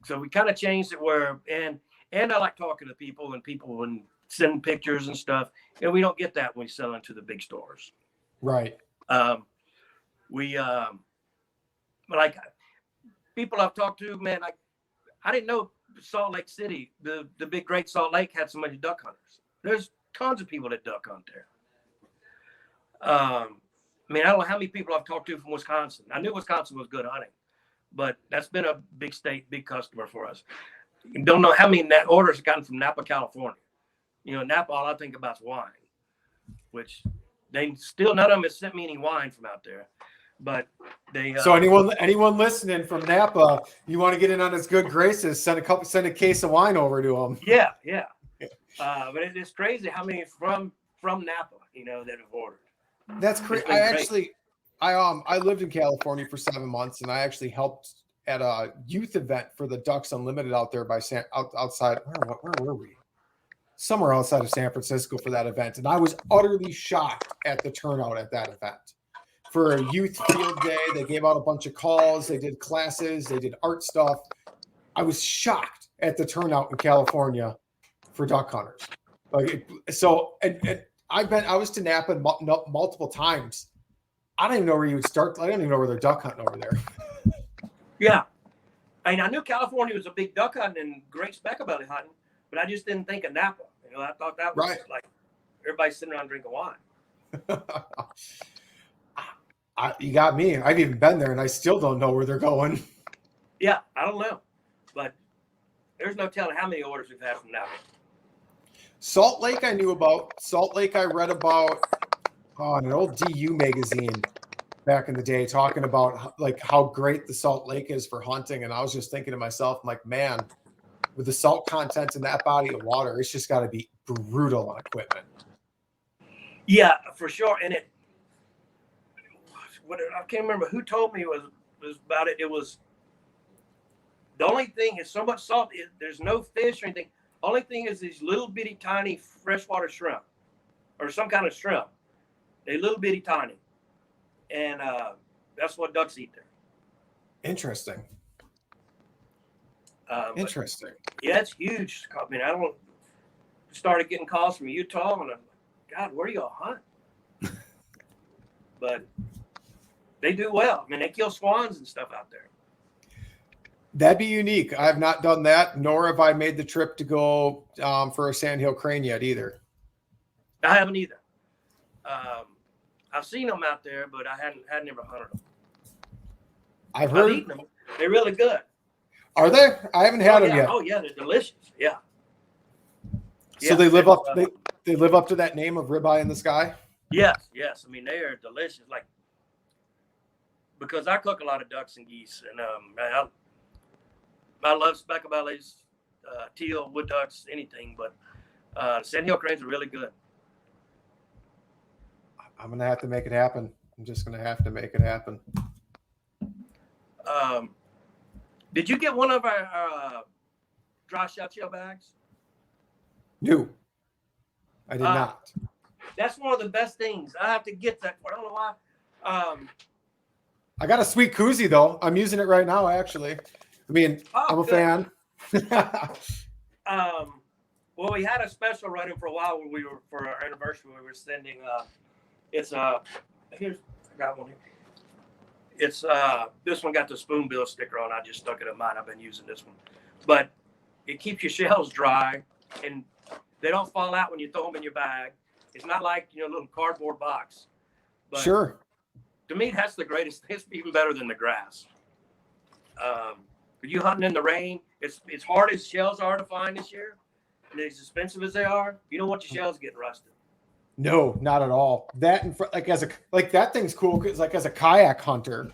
So we kind of changed it where, and I like talking to people and sending pictures and stuff. And we don't get that when we sell into the big stores. Right. Like people I've talked to, man, I didn't know Salt Lake City, the big Great Salt Lake had so many duck hunters. There's tons of people that duck hunt there. I don't know how many people I've talked to from Wisconsin. I knew Wisconsin was good hunting, but that's been a big state, big customer for us. You don't know how many orders gotten from Napa, California. Napa, all I think about is wine, which they still, none of them has sent me any wine from out there. But they so anyone listening from Napa, you want to get in on his good graces, send a case of wine over to them. Yeah. But it's crazy how many from Napa, that have ordered. That's crazy. I lived in California for 7 months, and I actually helped at a youth event for the Ducks Unlimited out there outside. Where were we? somewhere outside of San Francisco for that event. And I was utterly shocked at the turnout at that event. For a youth field day, they gave out a bunch of calls, they did classes, they did art stuff. I was shocked at the turnout in California for duck hunters. Like, so, and I was to Napa multiple times. I don't even know where you would start. I don't even know where they're duck hunting over there. Yeah. I mean, I knew California was a big duck hunting and great specklebelly hunting, but I just didn't think of Napa. You know, I thought that was like everybody sitting around drinking wine. You got me. I've even been there, and I still don't know where they're going. Yeah, I don't know, but there's no telling how many orders we've had from Napa. Salt Lake, I knew about. Salt Lake, I read about on an old DU magazine back in the day, talking about like how great the Salt Lake is for hunting. And I was just thinking to myself, I'm like, man, with the salt content in that body of water, it's just got to be brutal on equipment. Yeah, for sure. And I can't remember who told me was about it. It was the only thing is so much salt. There's no fish or anything. Only thing is these little bitty tiny freshwater shrimp or some kind of shrimp. They're little bitty tiny. And that's what ducks eat there. Interesting. Interesting. Yeah, it's huge. I mean, I started getting calls from Utah, and I'm like, God, where do y'all hunt? But they do well. I mean, they kill swans and stuff out there. That'd be unique. I have not done that, nor have I made the trip to go for a sandhill crane yet either. I haven't either. I've seen them out there, but I hadn't ever hunted them. I've heard eaten them. They're really good. Are they? I haven't had them yet. Oh yeah, they're delicious. Yeah. So they live up. They live up to that name of ribeye in the sky. Yes. I mean, they are delicious. Like, because I cook a lot of ducks and geese, and I love specklebellies, teal, wood ducks, anything. But sandhill cranes are really good. I'm gonna have to make it happen. I'm just gonna have to make it happen. Did you get one of our dry shot shell bags? No, I did not. That's one of the best things. I have to get that. I don't know why. I got a sweet koozie though. I'm using it right now, actually. I mean, I'm a fan. Well, we had a special running for a while when we were for our anniversary. We were sending. It's here's I got one here. It's this one got the spoonbill sticker on. I just stuck it in mine. I've been using this one, but it keeps your shells dry and they don't fall out when you throw them in your bag. It's not like a little cardboard box. But sure. To me, that's the greatest. It's even better than the grass. For you hunting in the rain, it's hard as shells are to find this year, and as expensive as they are, you don't want your shells getting rusted. No, not at all. That and that thing's cool because as a kayak hunter,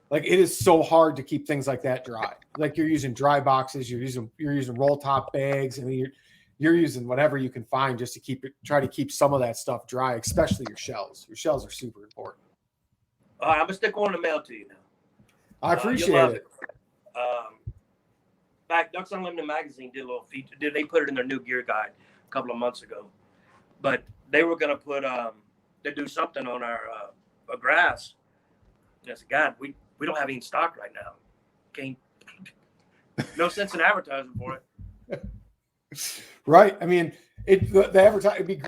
like it is so hard to keep things like that dry. Like you're using dry boxes, you're using roll top bags, and you're using whatever you can find just to try to keep some of that stuff dry, especially your shells. Your shells are super important. I'm gonna stick one in the mail to you now. I appreciate it. In fact, Ducks Unlimited magazine did a little feature. They put it in their new gear guide a couple of months ago, but they were gonna put they do something on our grass. And I said, God, we don't have any stock right now. Can't. No sense in advertising for it. Right. I mean, the advertising would be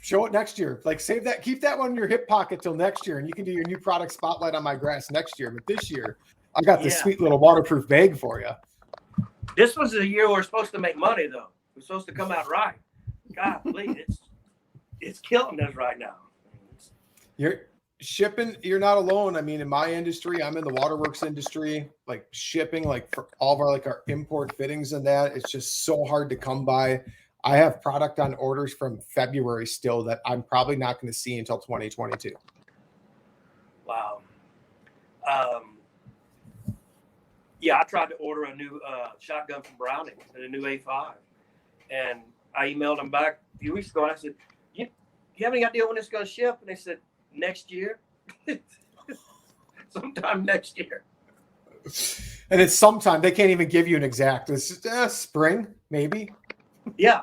show it next year. Like save that, keep that one in your hip pocket till next year, and you can do your new product spotlight on my grass next year. But this year, I got this sweet little waterproof bag for you. This was the year we're supposed to make money, though. We're supposed to come out right. God, please, it's killing us right now. You're shipping. You're not alone. I mean, in my industry, I'm in the waterworks industry. Like shipping, like for all of our import fittings and that, it's just so hard to come by. I have product on orders from February still that I'm probably not going to see until 2022. Wow. Yeah, I tried to order a new shotgun from Browning and a new A5, and I emailed them back a few weeks ago. And I said, "You have any idea when it's going to ship?" And they said, "Next year, sometime next year." And it's sometime. They can't even give you an exact. It's spring, maybe. Yeah.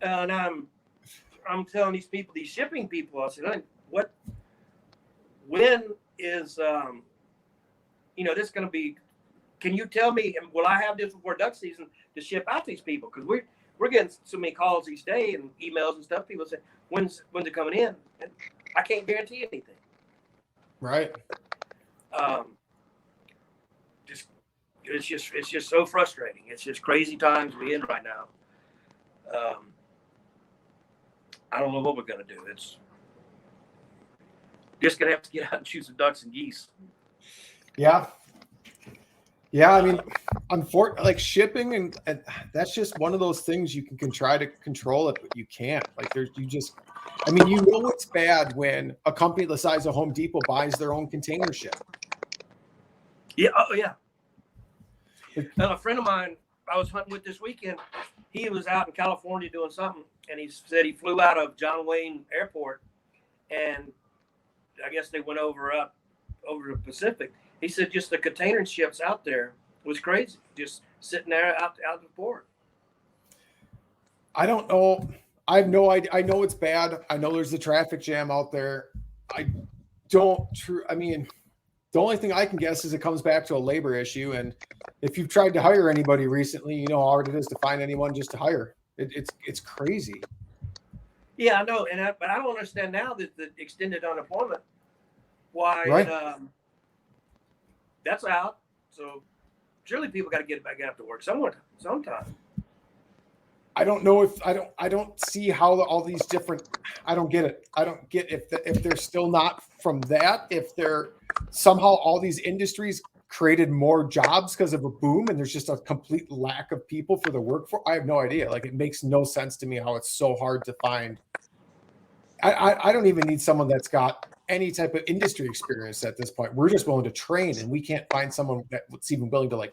And I'm telling these people, these shipping people, I said, when is, this going to be, can you tell me, will I have this before duck season to ship out these people? Because we're getting so many calls each day and emails and stuff. People say, when's it coming in? And I can't guarantee anything. Right. It's just so frustrating. It's just crazy times we're in right now. I don't know what we're going to do. It's just going to have to get out and shoot some ducks and geese. Yeah. Yeah. I mean, unfortunately, like shipping and that's just one of those things you can try to control it, but you can't. Like it's bad when a company the size of Home Depot buys their own container ship. Yeah. Oh, yeah. A friend of mine I was hunting with this weekend, he was out in California doing something, and he said he flew out of John Wayne Airport, and I guess they went over the Pacific. He said just the container ships out there was crazy, just sitting there out the port. I don't know. I have no idea. I know it's bad. I know there's a traffic jam out there. The only thing I can guess is it comes back to a labor issue. And if you've tried to hire anybody recently, you know how hard it is to find anyone just to hire. It's crazy. Yeah, I know. But I don't understand now that the extended unemployment, why right. That's out. So surely people got to get back out to work sometime. I don't know if I don't see how all these different. I don't get it. I don't get if they're still not from that. If they're somehow all these industries created more jobs because of a boom, and there's just a complete lack of people for the workforce. I have no idea. Like it makes no sense to me how it's so hard to find. I don't even need someone that's got any type of industry experience at this point. We're just willing to train, and we can't find someone that's even willing to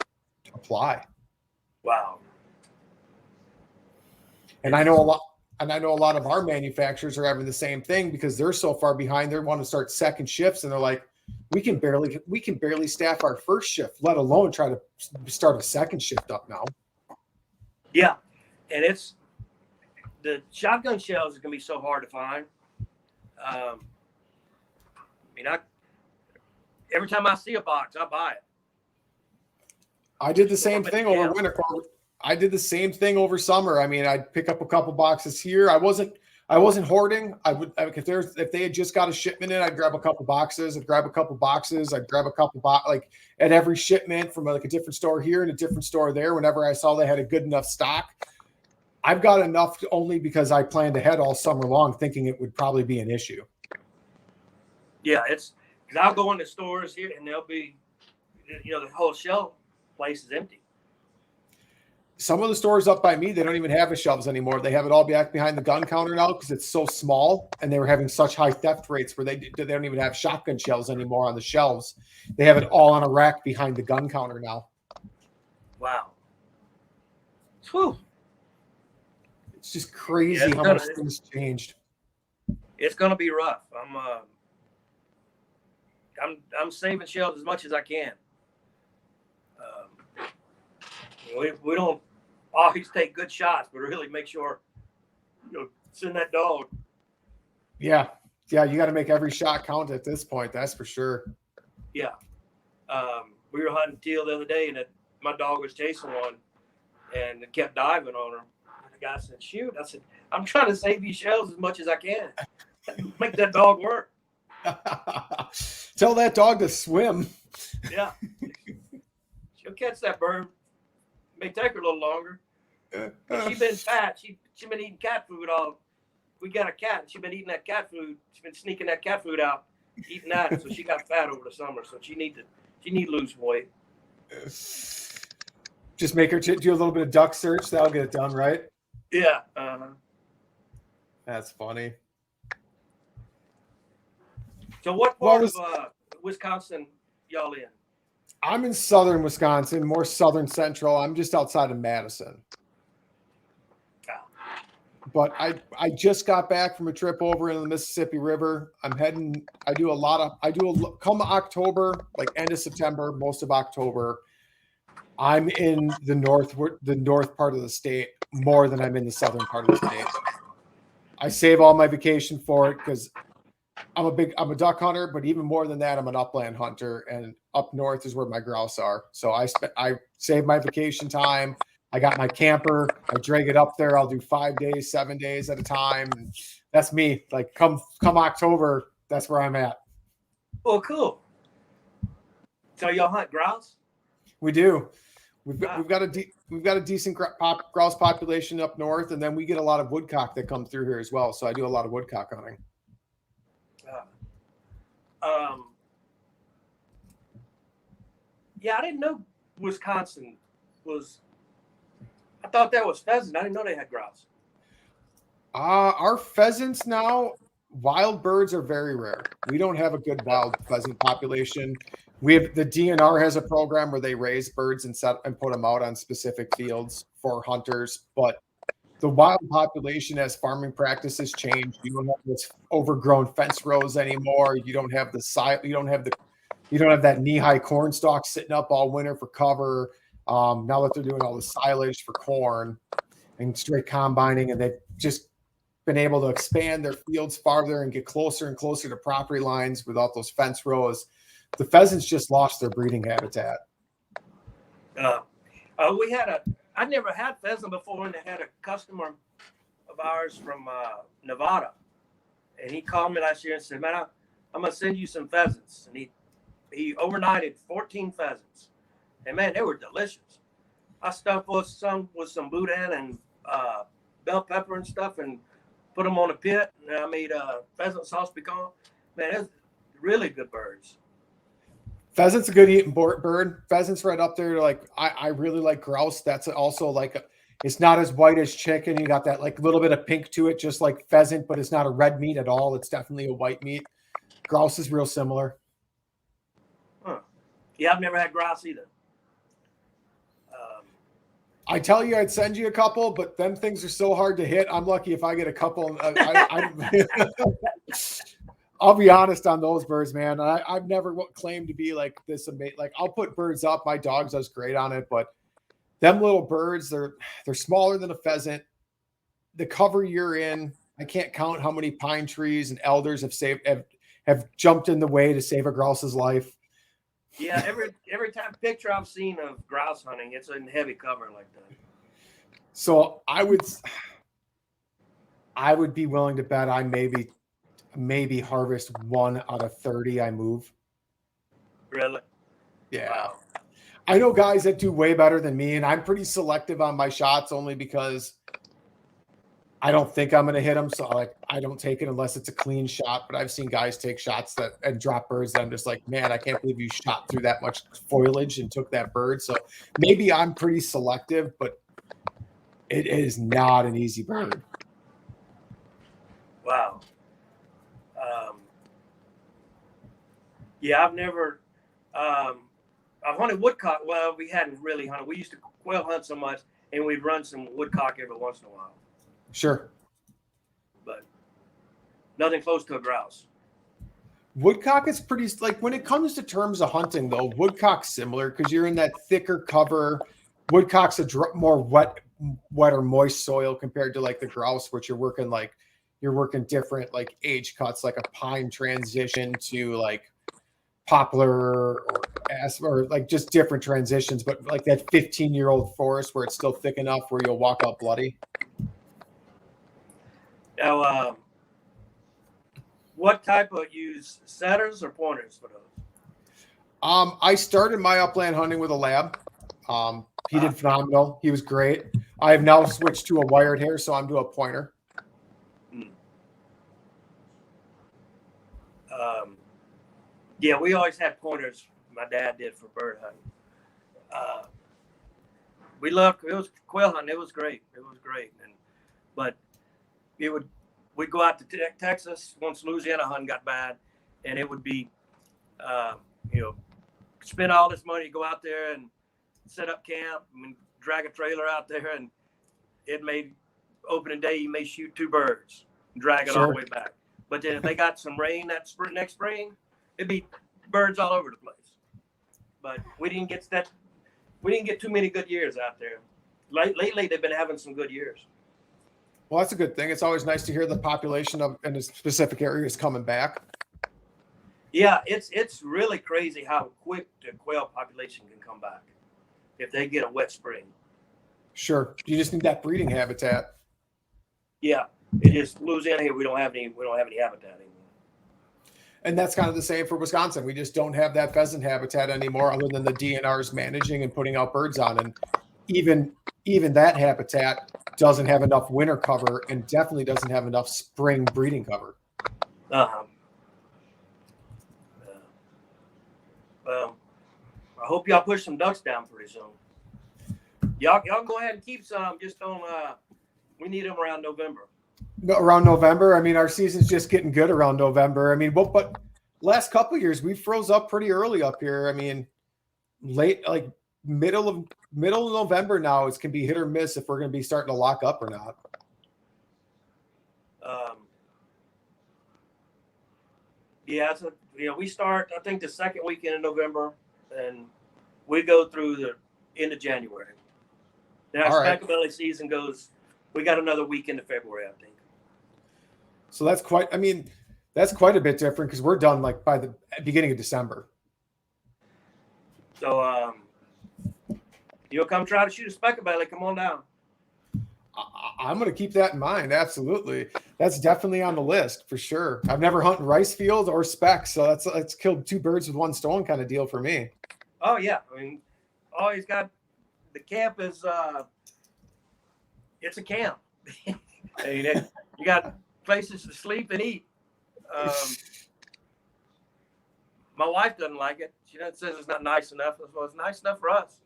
apply. Wow. And I know a lot of our manufacturers are having the same thing because they're so far behind. They want to start second shifts, and they're like, we can barely staff our first shift, let alone try to start a second shift up now. Yeah, and it's the shotgun shells is going to be so hard to find. Every time I see a box, I buy it. I did the same thing over winter. I did the same thing over summer. I mean, I'd pick up a couple boxes here. I wasn't hoarding. If they had just got a shipment in, I'd grab a couple boxes. I'd grab a couple like at every shipment from like a different store here and a different store there. Whenever I saw they had a good enough stock, I've got enough only because I planned ahead all summer long, thinking it would probably be an issue. Yeah, it's because I'll go into stores here and they'll be, the whole shelf place is empty. Some of the stores up by me, they don't even have the shelves anymore. They have it all back behind the gun counter now because it's so small, and they were having such high theft rates where they don't even have shotgun shells anymore on the shelves. They have it all on a rack behind the gun counter now. Wow. Whew. It's just crazy how much things changed. It's going to be rough. I'm saving shells as much as I can. We don't always take good shots, but really make sure send that dog. Yeah, you got to make every shot count at this point. That's for sure. Yeah, we were hunting teal the other day, and my dog was chasing one, and it kept diving on her. And the guy said, "Shoot!" I said, "I'm trying to save these shells as much as I can. Make that dog work." Tell that dog to swim. Yeah, she'll catch that bird. May take her a little longer. But she's been fat. She's been eating cat food all. We got a cat. She's been eating that cat food. She's been sneaking that cat food out, eating that. So she got fat over the summer. So she need to lose weight. Just make her do a little bit of duck search. That'll get it done, right? Yeah. That's funny. So what part of Wisconsin y'all in? I'm in southern Wisconsin, more southern central. I'm just outside of Madison. But I just got back from a trip over in the Mississippi River. I'm heading. Come October, like end of September, most of October. I'm in the north part of the state more than I'm in the southern part of the state. I save all my vacation for it because I'm a duck hunter, but even more than that, I'm an upland hunter, and up north is where my grouse are. So I save my vacation time. I got my camper. I drag it up there. I'll do 5 days, 7 days at a time. And that's me. Like come October, that's where I'm at. Well, cool. So y'all hunt grouse? We do. We've got a decent grouse population up north, and then we get a lot of woodcock that come through here as well. So I do a lot of woodcock hunting. Yeah, I didn't know Wisconsin was. I thought that was pheasant. I didn't know they had grouse. Our pheasants now, wild birds are very rare. We don't have a good wild pheasant population. We have the DNR has a program where they raise birds and put them out on specific fields for hunters, but the wild population as farming practices change. You don't have this overgrown fence rows anymore. You don't have that knee-high corn stalk sitting up all winter for cover. Now that they're doing all the silage for corn and straight combining, and they've just been able to expand their fields farther and get closer and closer to property lines without those fence rows. The pheasants just lost their breeding habitat. I never had pheasant before, and I had a customer of ours from Nevada, and he called me last year and said, "Man, I'm gonna send you some pheasants." And he overnighted 14 pheasants, and man, they were delicious. I stuffed some with some boudin and bell pepper and stuff, and put them on a pit. And I made pheasant sauce piquant. Man, it's really good birds. Pheasant's a good eating bird. Pheasant's right up there. Like I really like grouse. That's also it's not as white as chicken. You got that like little bit of pink to it, just like pheasant, but it's not a red meat at all. It's definitely a white meat. Grouse is real similar. Huh. Yeah, I've never had grouse either. I tell you, I'd send you a couple, but them things are so hard to hit. I'm lucky if I get a couple. I'll be honest on those birds, man. I've never claimed to be like this amazing. Like I'll put birds up. My dog does great on it, but them little birds, they're smaller than a pheasant. The cover you're in, I can't count how many pine trees and elders have jumped in the way to save a grouse's life. Yeah, every time picture I've seen of grouse hunting, it's in heavy cover like that. So I would be willing to bet I maybe harvest 1 out of 30 I move. Really? Yeah. Wow. I know guys that do way better than me, and I'm pretty selective on my shots only because I don't think I'm going to hit them. So I don't take it unless it's a clean shot, but I've seen guys take shots and drop birds that I'm just like, man, I can't believe you shot through that much foliage and took that bird. So maybe I'm pretty selective, but it is not an easy bird. Wow. Yeah, I've never, I've hunted woodcock. Well, we hadn't really hunted. We used to quail hunt so much, and we'd run some woodcock every once in a while. Sure. But nothing close to a grouse. Woodcock is pretty, like when it comes to terms of hunting though, woodcock's similar because you're in that thicker cover. Woodcock's a more wet or moist soil compared to like the grouse, which you're working different like age cuts, like a pine transition to like poplar or like just different transitions, but like that 15-year-old forest where it's still thick enough where you'll walk out bloody. Now, what type of use setters or pointers for those? I started my upland hunting with a lab. He did phenomenal. He was great. I have now switched to a wired hair, so I'm to a pointer. Yeah, we always had pointers. My dad did for bird hunting. We loved it. Was quail hunting. It was great. But we'd go out to Texas once Louisiana hunting got bad, and it would be, spend all this money, go out there and set up camp and drag a trailer out there, and it made opening day you may shoot 2 birds and drag it all the way back. But then if they got some rain next spring, it'd be birds all over the place. But we didn't get that. we didn't get too many good years out there. Lately, they've been having some good years. Well, that's a good thing. It's always nice to hear the population of in a specific area is coming back. Yeah, it's really crazy how quick the quail population can come back if they get a wet spring. Sure, you just need that breeding habitat. Yeah, it just Louisiana here. We don't have any habitat anymore. And that's kind of the same for Wisconsin. We just don't have that pheasant habitat anymore, other than the DNRs managing and putting out birds on. And even that habitat doesn't have enough winter cover, and definitely doesn't have enough spring breeding cover. Well, I hope y'all push some ducks down pretty soon. Y'all go ahead and keep some. Just don't. We need them around November. Around November. I mean, our season's just getting good around November. I mean, but last couple of years we froze up pretty early up here. I mean, late, like middle of November now. It can be hit or miss if we're going to be starting to lock up or not. Yeah, we start. I think the second weekend in November, and we go through the end of January. Then our speckle season goes. We got another week into February, I think. So that's quite a bit different, because we're done like by the beginning of December. So you'll come try to shoot a speckle belly. Come on down. I'm going to keep that in mind. Absolutely. That's definitely on the list for sure. I've never hunted rice fields or specks, so that's killed two birds with one stone kind of deal for me. Oh yeah. I mean, he's got the camp is it's a camp. You got places to sleep and eat. My wife doesn't like it. She says it's not nice enough. Well, it's nice enough for us.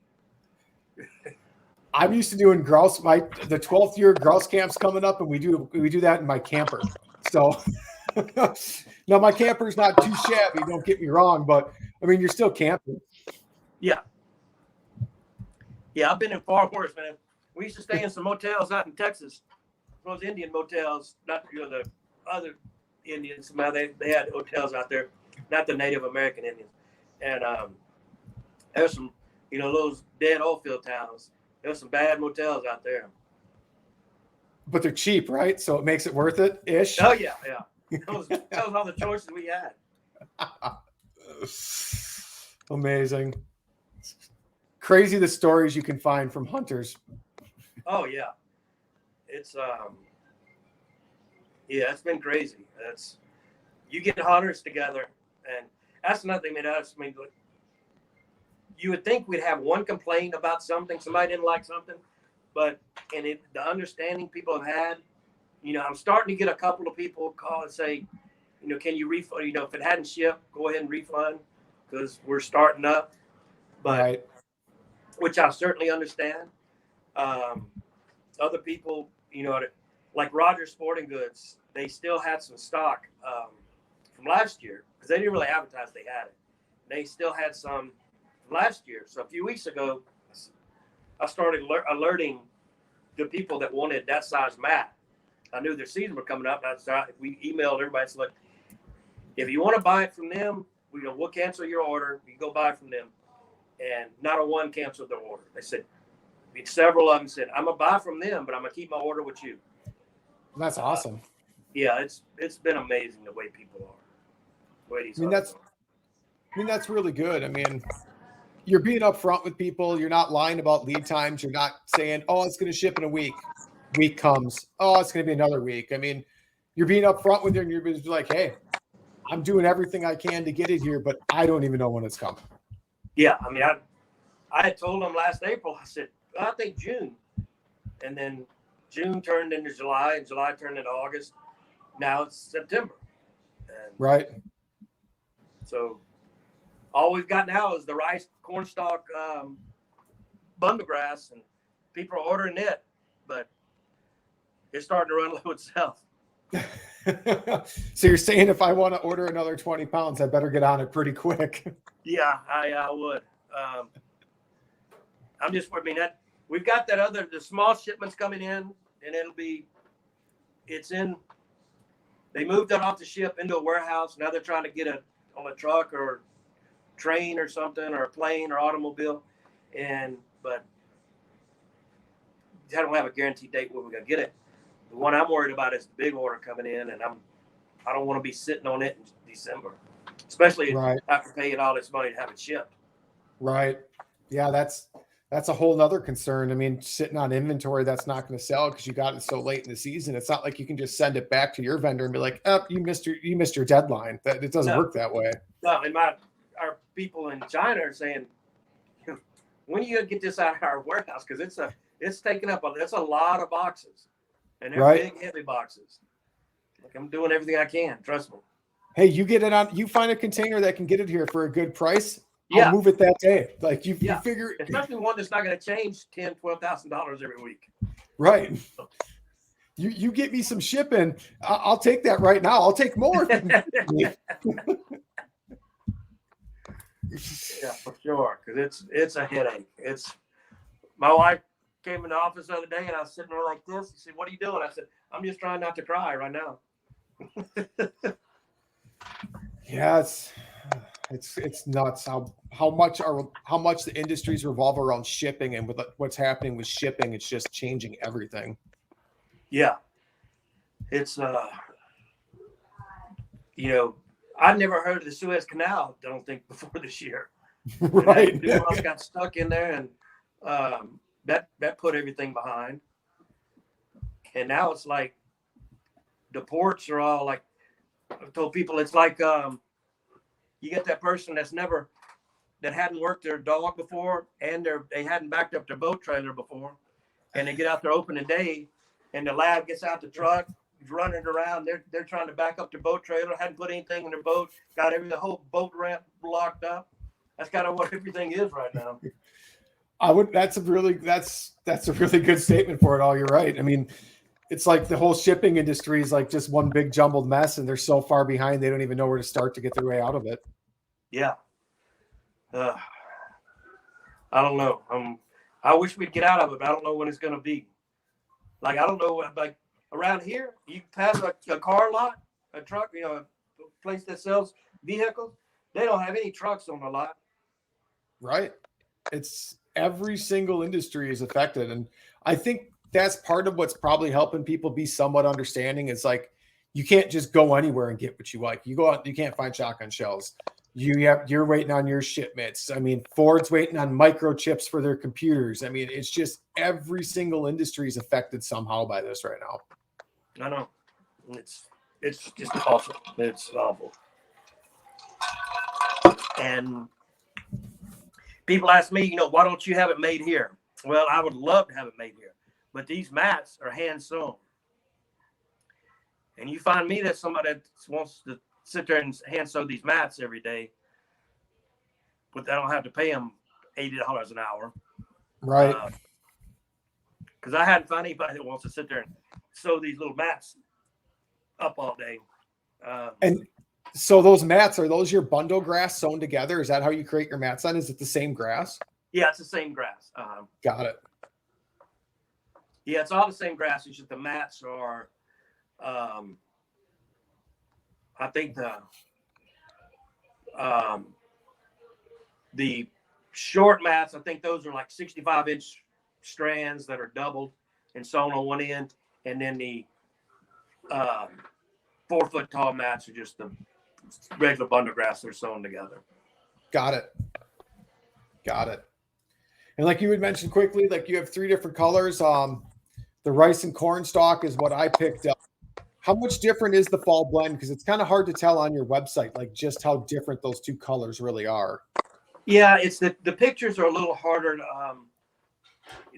I'm used to doing grouse. The 12th year grouse camp's coming up, and we do that in my camper. So now my camper's not too shabby. Don't get me wrong, but I mean, you're still camping. Yeah. Yeah, I've been in far worse, man. We used to stay in some motels out in Texas, those Indian motels, not the other Indians. They had hotels out there, not the Native American Indians. And there's some, those dead oil field towns. There's some bad motels out there. But they're cheap, right? So it makes it worth it ish. Oh yeah, yeah. That was all the choices we had. Amazing. Crazy the stories you can find from hunters. Oh yeah. It's it's been crazy. You get hunters together, and that's another thing. You would think we'd have one complaint about something, somebody didn't like something, but the understanding people have had, I'm starting to get a couple of people call and say, can you refund? If it hadn't shipped, go ahead and refund, because we're starting up. But right. Which I certainly understand. Other people, like Rogers Sporting Goods, they still had some stock from last year, because they didn't really advertise they had it. They still had some from last year. So a few weeks ago, I started alerting the people that wanted that size mat. I knew their season were coming up. We emailed everybody. It's like, if you want to buy it from them, we'll cancel your order. You go buy it from them. And not a one canceled their order. They said, several of them said, I'm going to buy from them, but I'm going to keep my order with you. That's awesome. Yeah, it's been amazing the way people are. That's really good. I mean, you're being upfront with people. You're not lying about lead times. You're not saying, oh, it's going to ship in a week. Week comes. Oh, it's going to be another week. I mean, you're being upfront with them, and you're like, hey, I'm doing everything I can to get it here, but I don't even know when it's coming. Yeah, I mean, I had told them last April, I said, I think June. And then June turned into July, and July turned into August. Now it's September. And right. So all we've got now is the rice cornstalk bundlegrass, and people are ordering it, but it's starting to run low itself. So you're saying if I want to order another 20 pounds, I better get on it pretty quick. Yeah, I would. We've got the small shipments coming in, and they moved it off the ship into a warehouse. Now they're trying to get it on a truck or train or something, or a plane or automobile. but I don't have a guaranteed date when we're gonna get it. The one I'm worried about is the big order coming in, and I don't want to be sitting on it in December, especially after paying all this money to have it shipped. Right. Yeah, that's a whole nother concern. I mean, sitting on inventory that's not going to sell because you got it so late in the season. It's not like you can just send it back to your vendor and be like, "Oh, you missed your deadline." That it doesn't work that way. No, and our people in China are saying, when are you gonna get this out of our warehouse? Because it's taking up that's a lot of boxes, and they're big, heavy boxes. Like, I'm doing everything I can. Trust me. Hey, you get it on. You find a container that can get it here for a good price. Yeah. I'll move it that day. Like you figure, especially one that's not going to change $10,000, $12,000 every week. Right. You get me some shipping. I'll take that right now. I'll take more. Yeah, for sure. Because it's a headache. My wife came in the office the other day, and I was sitting there like this. She said, "What are you doing?" I said, "I'm just trying not to cry right now." Yeah, it's nuts how much the industries revolve around shipping, and with what's happening with shipping, it's just changing everything. Yeah, it's I'd never heard of the Suez Canal. I don't think before this year. Right. People else got stuck in there, and that put everything behind. And now it's like the ports are all like, I've told people it's like you get that person that hadn't worked their dog before, and they hadn't backed up their boat trailer before, and they get out there opening day, and the lad gets out the truck, he's running around. They're trying to back up their boat trailer, hadn't put anything in their boat, got the whole boat ramp blocked up. That's kind of what everything is right now. That's a really good statement for it all. You're right. I mean, it's like the whole shipping industry is like just one big jumbled mess, and they're so far behind they don't even know where to start to get their way out of it. Yeah. I don't know. I wish we'd get out of it, but I don't know when it's going to be. Like, I don't know. Like, around here, you pass a car lot, a truck, a place that sells vehicles. They don't have any trucks on the lot. Right. It's every single industry is affected. And I think that's part of what's probably helping people be somewhat understanding. It's like, you can't just go anywhere and get what you like. You go out, you can't find shotgun shells. You're waiting on your shipments. I mean, Ford's waiting on microchips for their computers. I mean, it's just every single industry is affected somehow by this right now. I know. It's just awful. It's awful. And people ask me, why don't you have it made here? Well, I would love to have it made here, but these mats are hand sewn. And you find me that somebody that wants to sit there and hand sew these mats every day, but I don't have to pay them $80 an hour. Right. Because I hadn't found anybody that wants to sit there and sew these little mats up all day. And so those mats, are those your bundle grass sewn together? Is that how you create your mats on? Is it the same grass? Yeah, it's the same grass. Got it. Yeah, it's all the same grass. It's just the mats are, I think the short mats, I think those are like 65-inch strands that are doubled and sewn on one end. And then the 4-foot tall mats are just the regular bundle grass that are sewn together. Got it. And like you had mentioned quickly, like you have 3 different colors. The rice and corn stalk is what I picked up. How much different is the fall blend? Because it's kind of hard to tell on your website, like just how different those 2 colors really are. Yeah, it's the pictures are a little harder.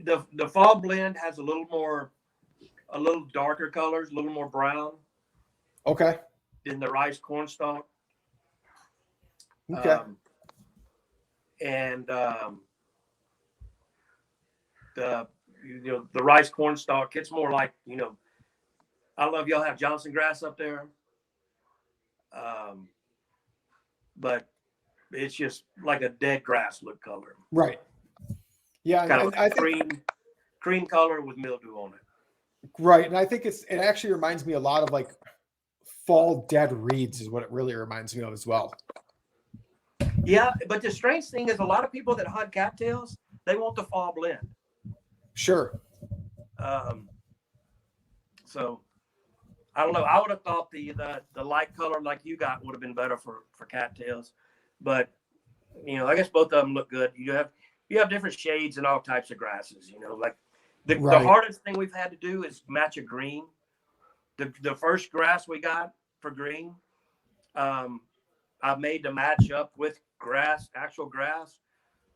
The fall blend has a little darker colors, a little more brown. Okay. Than the rice corn stalk. Okay. And the rice corn stalk, it's more like, I love y'all have Johnson grass up there. But it's just like a dead grass look color. Right. Yeah. Kind and of cream color with mildew on it. Right. And I think it actually reminds me a lot of like fall dead reeds is what it really reminds me of as well. Yeah. But the strange thing is a lot of people that hunt cattails they want the fall blend. Sure. So I don't know. I would have thought the light color like you got would have been better for cattails, but you know, I guess both of them look good. You have different shades and all types of grasses. You know, like the hardest thing we've had to do is match a green. The first grass we got for green, I made to match up with actual grass,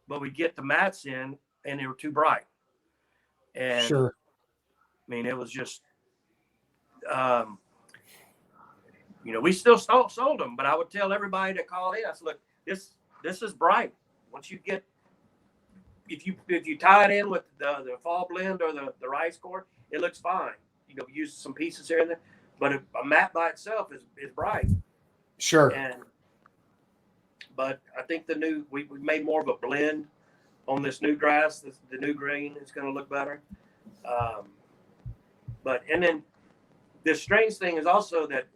but we get the mats in and they were too bright. And sure. I mean, it was just, you know, we still sold them, but I would tell everybody to call in. I said, look, this is bright. Once you get, if you tie it in with the fall blend or the rice core, it looks fine. You know, use some pieces here and there, but a mat by itself is bright. Sure. But I think we made more of a blend on this new grass. The new green is going to look better. And then the strange thing is also that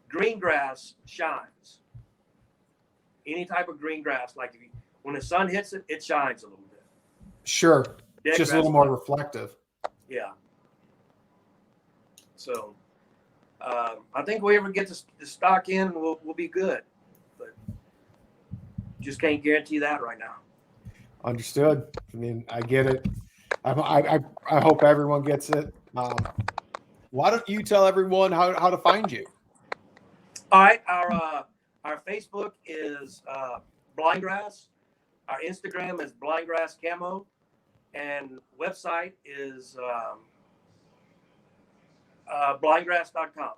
green grass shines. Any type of green grass, like when the sun hits it, it shines a little bit. Sure. Dead just a little more reflective. Yeah. So I think we ever get the stock in, we'll be good. But just can't guarantee that right now. Understood. I mean, I get it. I hope everyone gets it. Why don't you tell everyone how to find you? All right. Our Facebook is Blindgrass. Our Instagram is Blindgrass Camo. And website is blindgrass.com.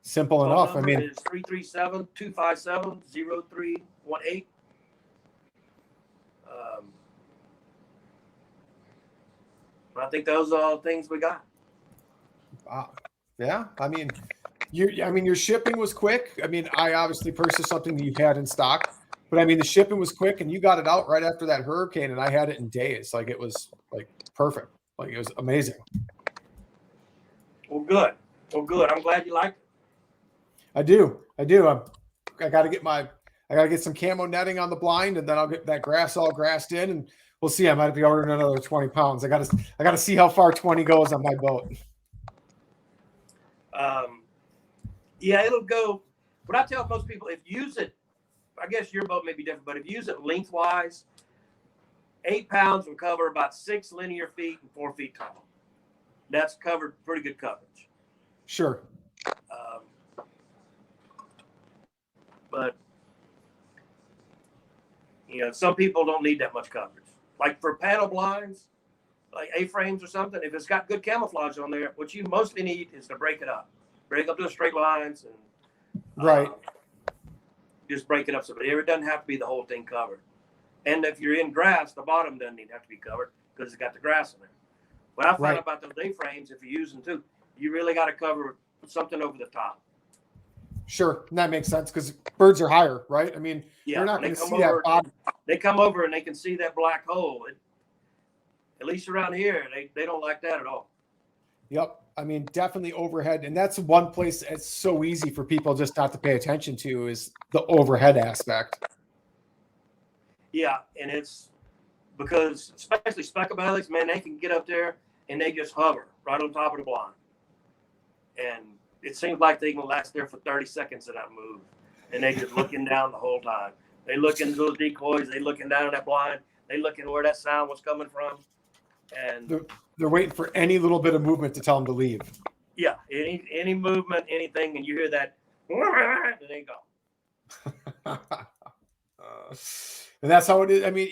Simple enough. I mean, it's 337-257-0318. I think those are all the things we got. Yeah. I mean, your shipping was quick. I mean, I obviously purchased something that you had in stock, but I mean, the shipping was quick, and you got it out right after that hurricane, and I had it in days. Like, it was like perfect. Like, it was amazing. Well, good. I'm glad you liked it. I do. I got to get some camo netting on the blind, and then I'll get that grass all grassed in, and we'll see. I might be ordering another 20 pounds. I got to see how far 20 goes on my boat. Yeah, it'll go. What I tell most people, if you use it, I guess your boat may be different, but if you use it lengthwise, 8 pounds will cover about 6 linear feet and 4 feet tall. That's covered pretty good coverage. Sure. But you know, some people don't need that much coverage. Like for paddle blinds, like A-frames or something, if it's got good camouflage on there, what you mostly need is to break up to straight lines and right. Just break it up so it doesn't have to be the whole thing covered. And if you're in grass, the bottom doesn't have to be covered because it's got the grass in there. What I found about those A-frames, if you use them too, you really got to cover something over the top. Sure, and that makes sense because birds are higher, right? I mean, they're not going to see that bottom. They come over and they can see that black hole. At least around here, they don't like that at all. Yep. I mean, definitely overhead. And that's one place it's so easy for people just not to pay attention to is the overhead aspect. Yeah, and it's because especially speckle bellies, man, they can get up there and they just hover right on top of the blind. And it seems like they can last there for 30 seconds and not move. And they just looking down the whole time. They look into those decoys. They looking down at that blind. They looking where that sound was coming from. And they're waiting for any little bit of movement to tell them to leave. Yeah, any movement, anything, and you hear that, and they go. And that's how it is. I mean,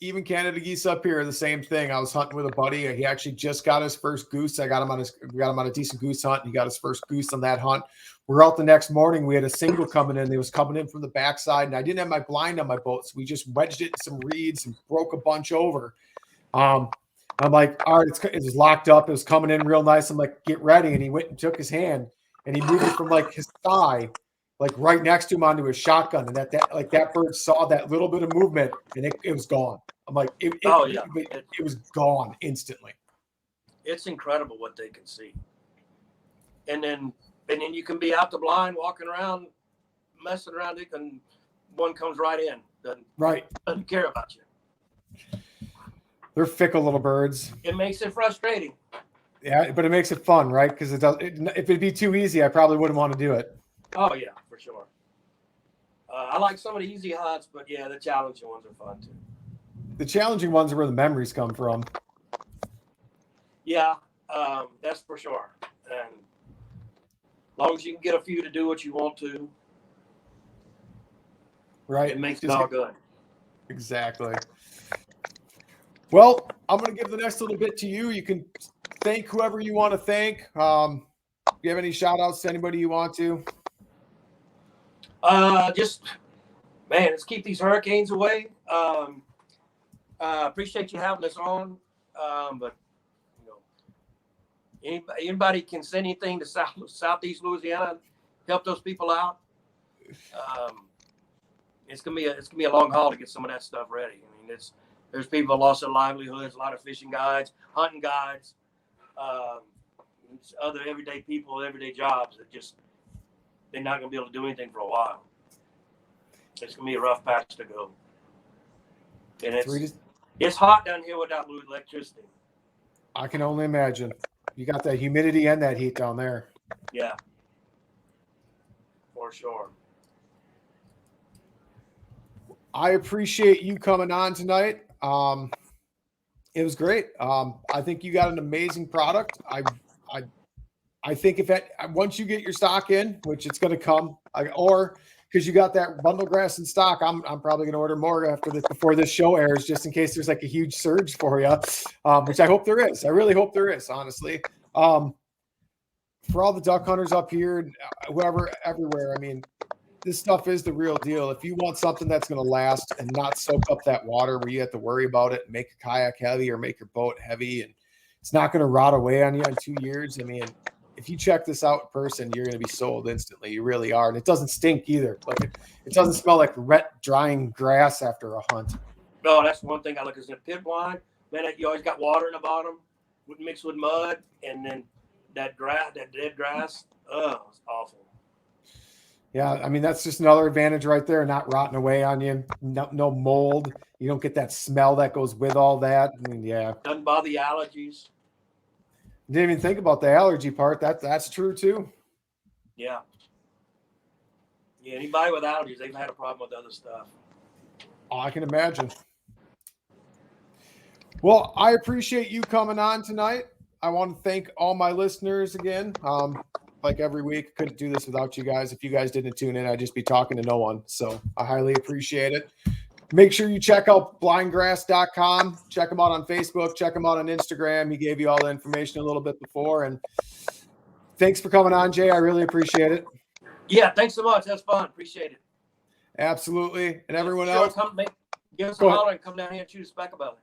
even Canada geese up here are the same thing. I was hunting with a buddy. He actually just got his first goose. We got him on a decent goose hunt. He got his first goose on that hunt. We're out the next morning. We had a single coming in. They was coming in from the backside, and I didn't have my blind on my boat, so we just wedged it in some reeds and broke a bunch over. I'm like, all right, it was locked up. It was coming in real nice. I'm like, get ready. And he went and took his hand and he moved it from like his thigh, like right next to him onto his shotgun. And that bird saw that little bit of movement and it was gone. I'm like, it was gone instantly. It's incredible what they can see. And then you can be out the blind walking around, messing around, and one comes right in. Doesn't care about you. They're fickle little birds. It makes it frustrating. Yeah, but it makes it fun, right? Because if it'd be too easy, I probably wouldn't want to do it. Oh yeah, for sure. I like some of the easy hunts, but yeah, the challenging ones are fun too. The challenging ones are where the memories come from. Yeah, that's for sure. And as long as you can get a few to do what you want to, right? It makes it all good. Exactly. Well, I'm going to give the next little bit to you. You can thank whoever you want to thank. Do you have any shout outs to anybody you want to? Just, man, let's keep these hurricanes away. Appreciate you having us on. But, you know, anybody can send anything to Southeast Louisiana, help those people out. It's gonna be a long haul to get some of that stuff ready. I mean, there's people that lost their livelihoods, a lot of fishing guides, hunting guides, other everyday people, everyday jobs that just they're not gonna be able to do anything for a while. It's gonna be a rough patch to go, and it's hot down here without electricity. I can only imagine. You got that humidity and that heat down there. Yeah, for sure. I appreciate you coming on tonight. It was great. I think you got an amazing product. I think once you get your stock in, which it's going to come, or because you got that bundle grass in stock, I'm probably going to order more before this show airs, just in case there's like a huge surge for you, which I hope there is. I really hope there is, honestly. For all the duck hunters up here, whoever, everywhere, I mean, this stuff is the real deal. If you want something that's going to last and not soak up that water where you have to worry about it, make a kayak heavy or make your boat heavy, and it's not going to rot away on you in 2 years. I mean, if you check this out in person, you're going to be sold instantly. You really are. And it doesn't stink either. Like it doesn't smell like wet, drying grass after a hunt. No, that's one thing I look at in pit blind. Man, you always got water in the bottom mixed with mud, and then that dead grass. Oh, it's awful. Yeah, I mean, that's just another advantage right there, not rotting away on you. No mold. You don't get that smell that goes with all that. I mean, yeah. Doesn't bother the allergies. Didn't even think about the allergy part. That's true too. Yeah. Yeah, anybody with allergies, they've had a problem with other stuff. Oh, I can imagine. Well, I appreciate you coming on tonight. I want to thank all my listeners again. Like every week, couldn't do this without you guys. If you guys didn't tune in, I'd just be talking to no one. So I highly appreciate it. Make sure you check out blindgrass.com. Check them out on Facebook. Check them out on Instagram. He gave you all the information a little bit before. And thanks for coming on, Jay. I really appreciate it. Yeah, thanks so much. That's fun. Appreciate it. Absolutely. And everyone Sure, else. Give us a holler and come down here and shoot a speck about it.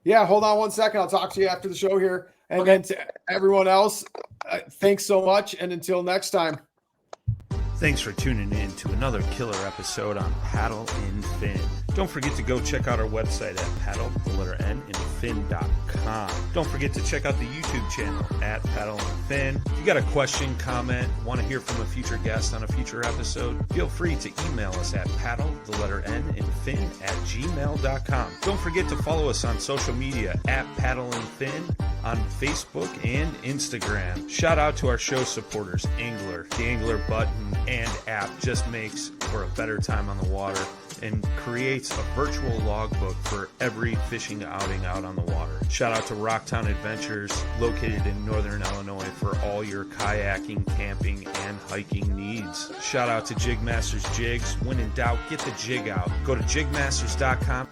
Yeah, hold on one second. I'll talk to you after the show here. And Okay. then to everyone else, thanks so much. And until next time. Thanks for tuning in to another killer episode on Paddle and Fin. Don't forget to go check out our website at paddle_and_fin.com. Don't forget to check out the YouTube channel at Paddle and Fin. If you got a question, comment, want to hear from a future guest on a future episode, feel free to email us at paddle_and_fin@gmail.com. Don't forget to follow us on social media at Paddle and Fin on Facebook and Instagram. Shout out to our show supporters, Angler. The Angler button and app just makes for a better time on the water and creates a virtual logbook for every fishing outing out on the water. Shout out to Rocktown Adventures, located in northern Illinois, for all your kayaking, camping, and hiking needs. Shout out to Jig Masters Jigs. When in doubt, get the jig out. Go to jigmasters.com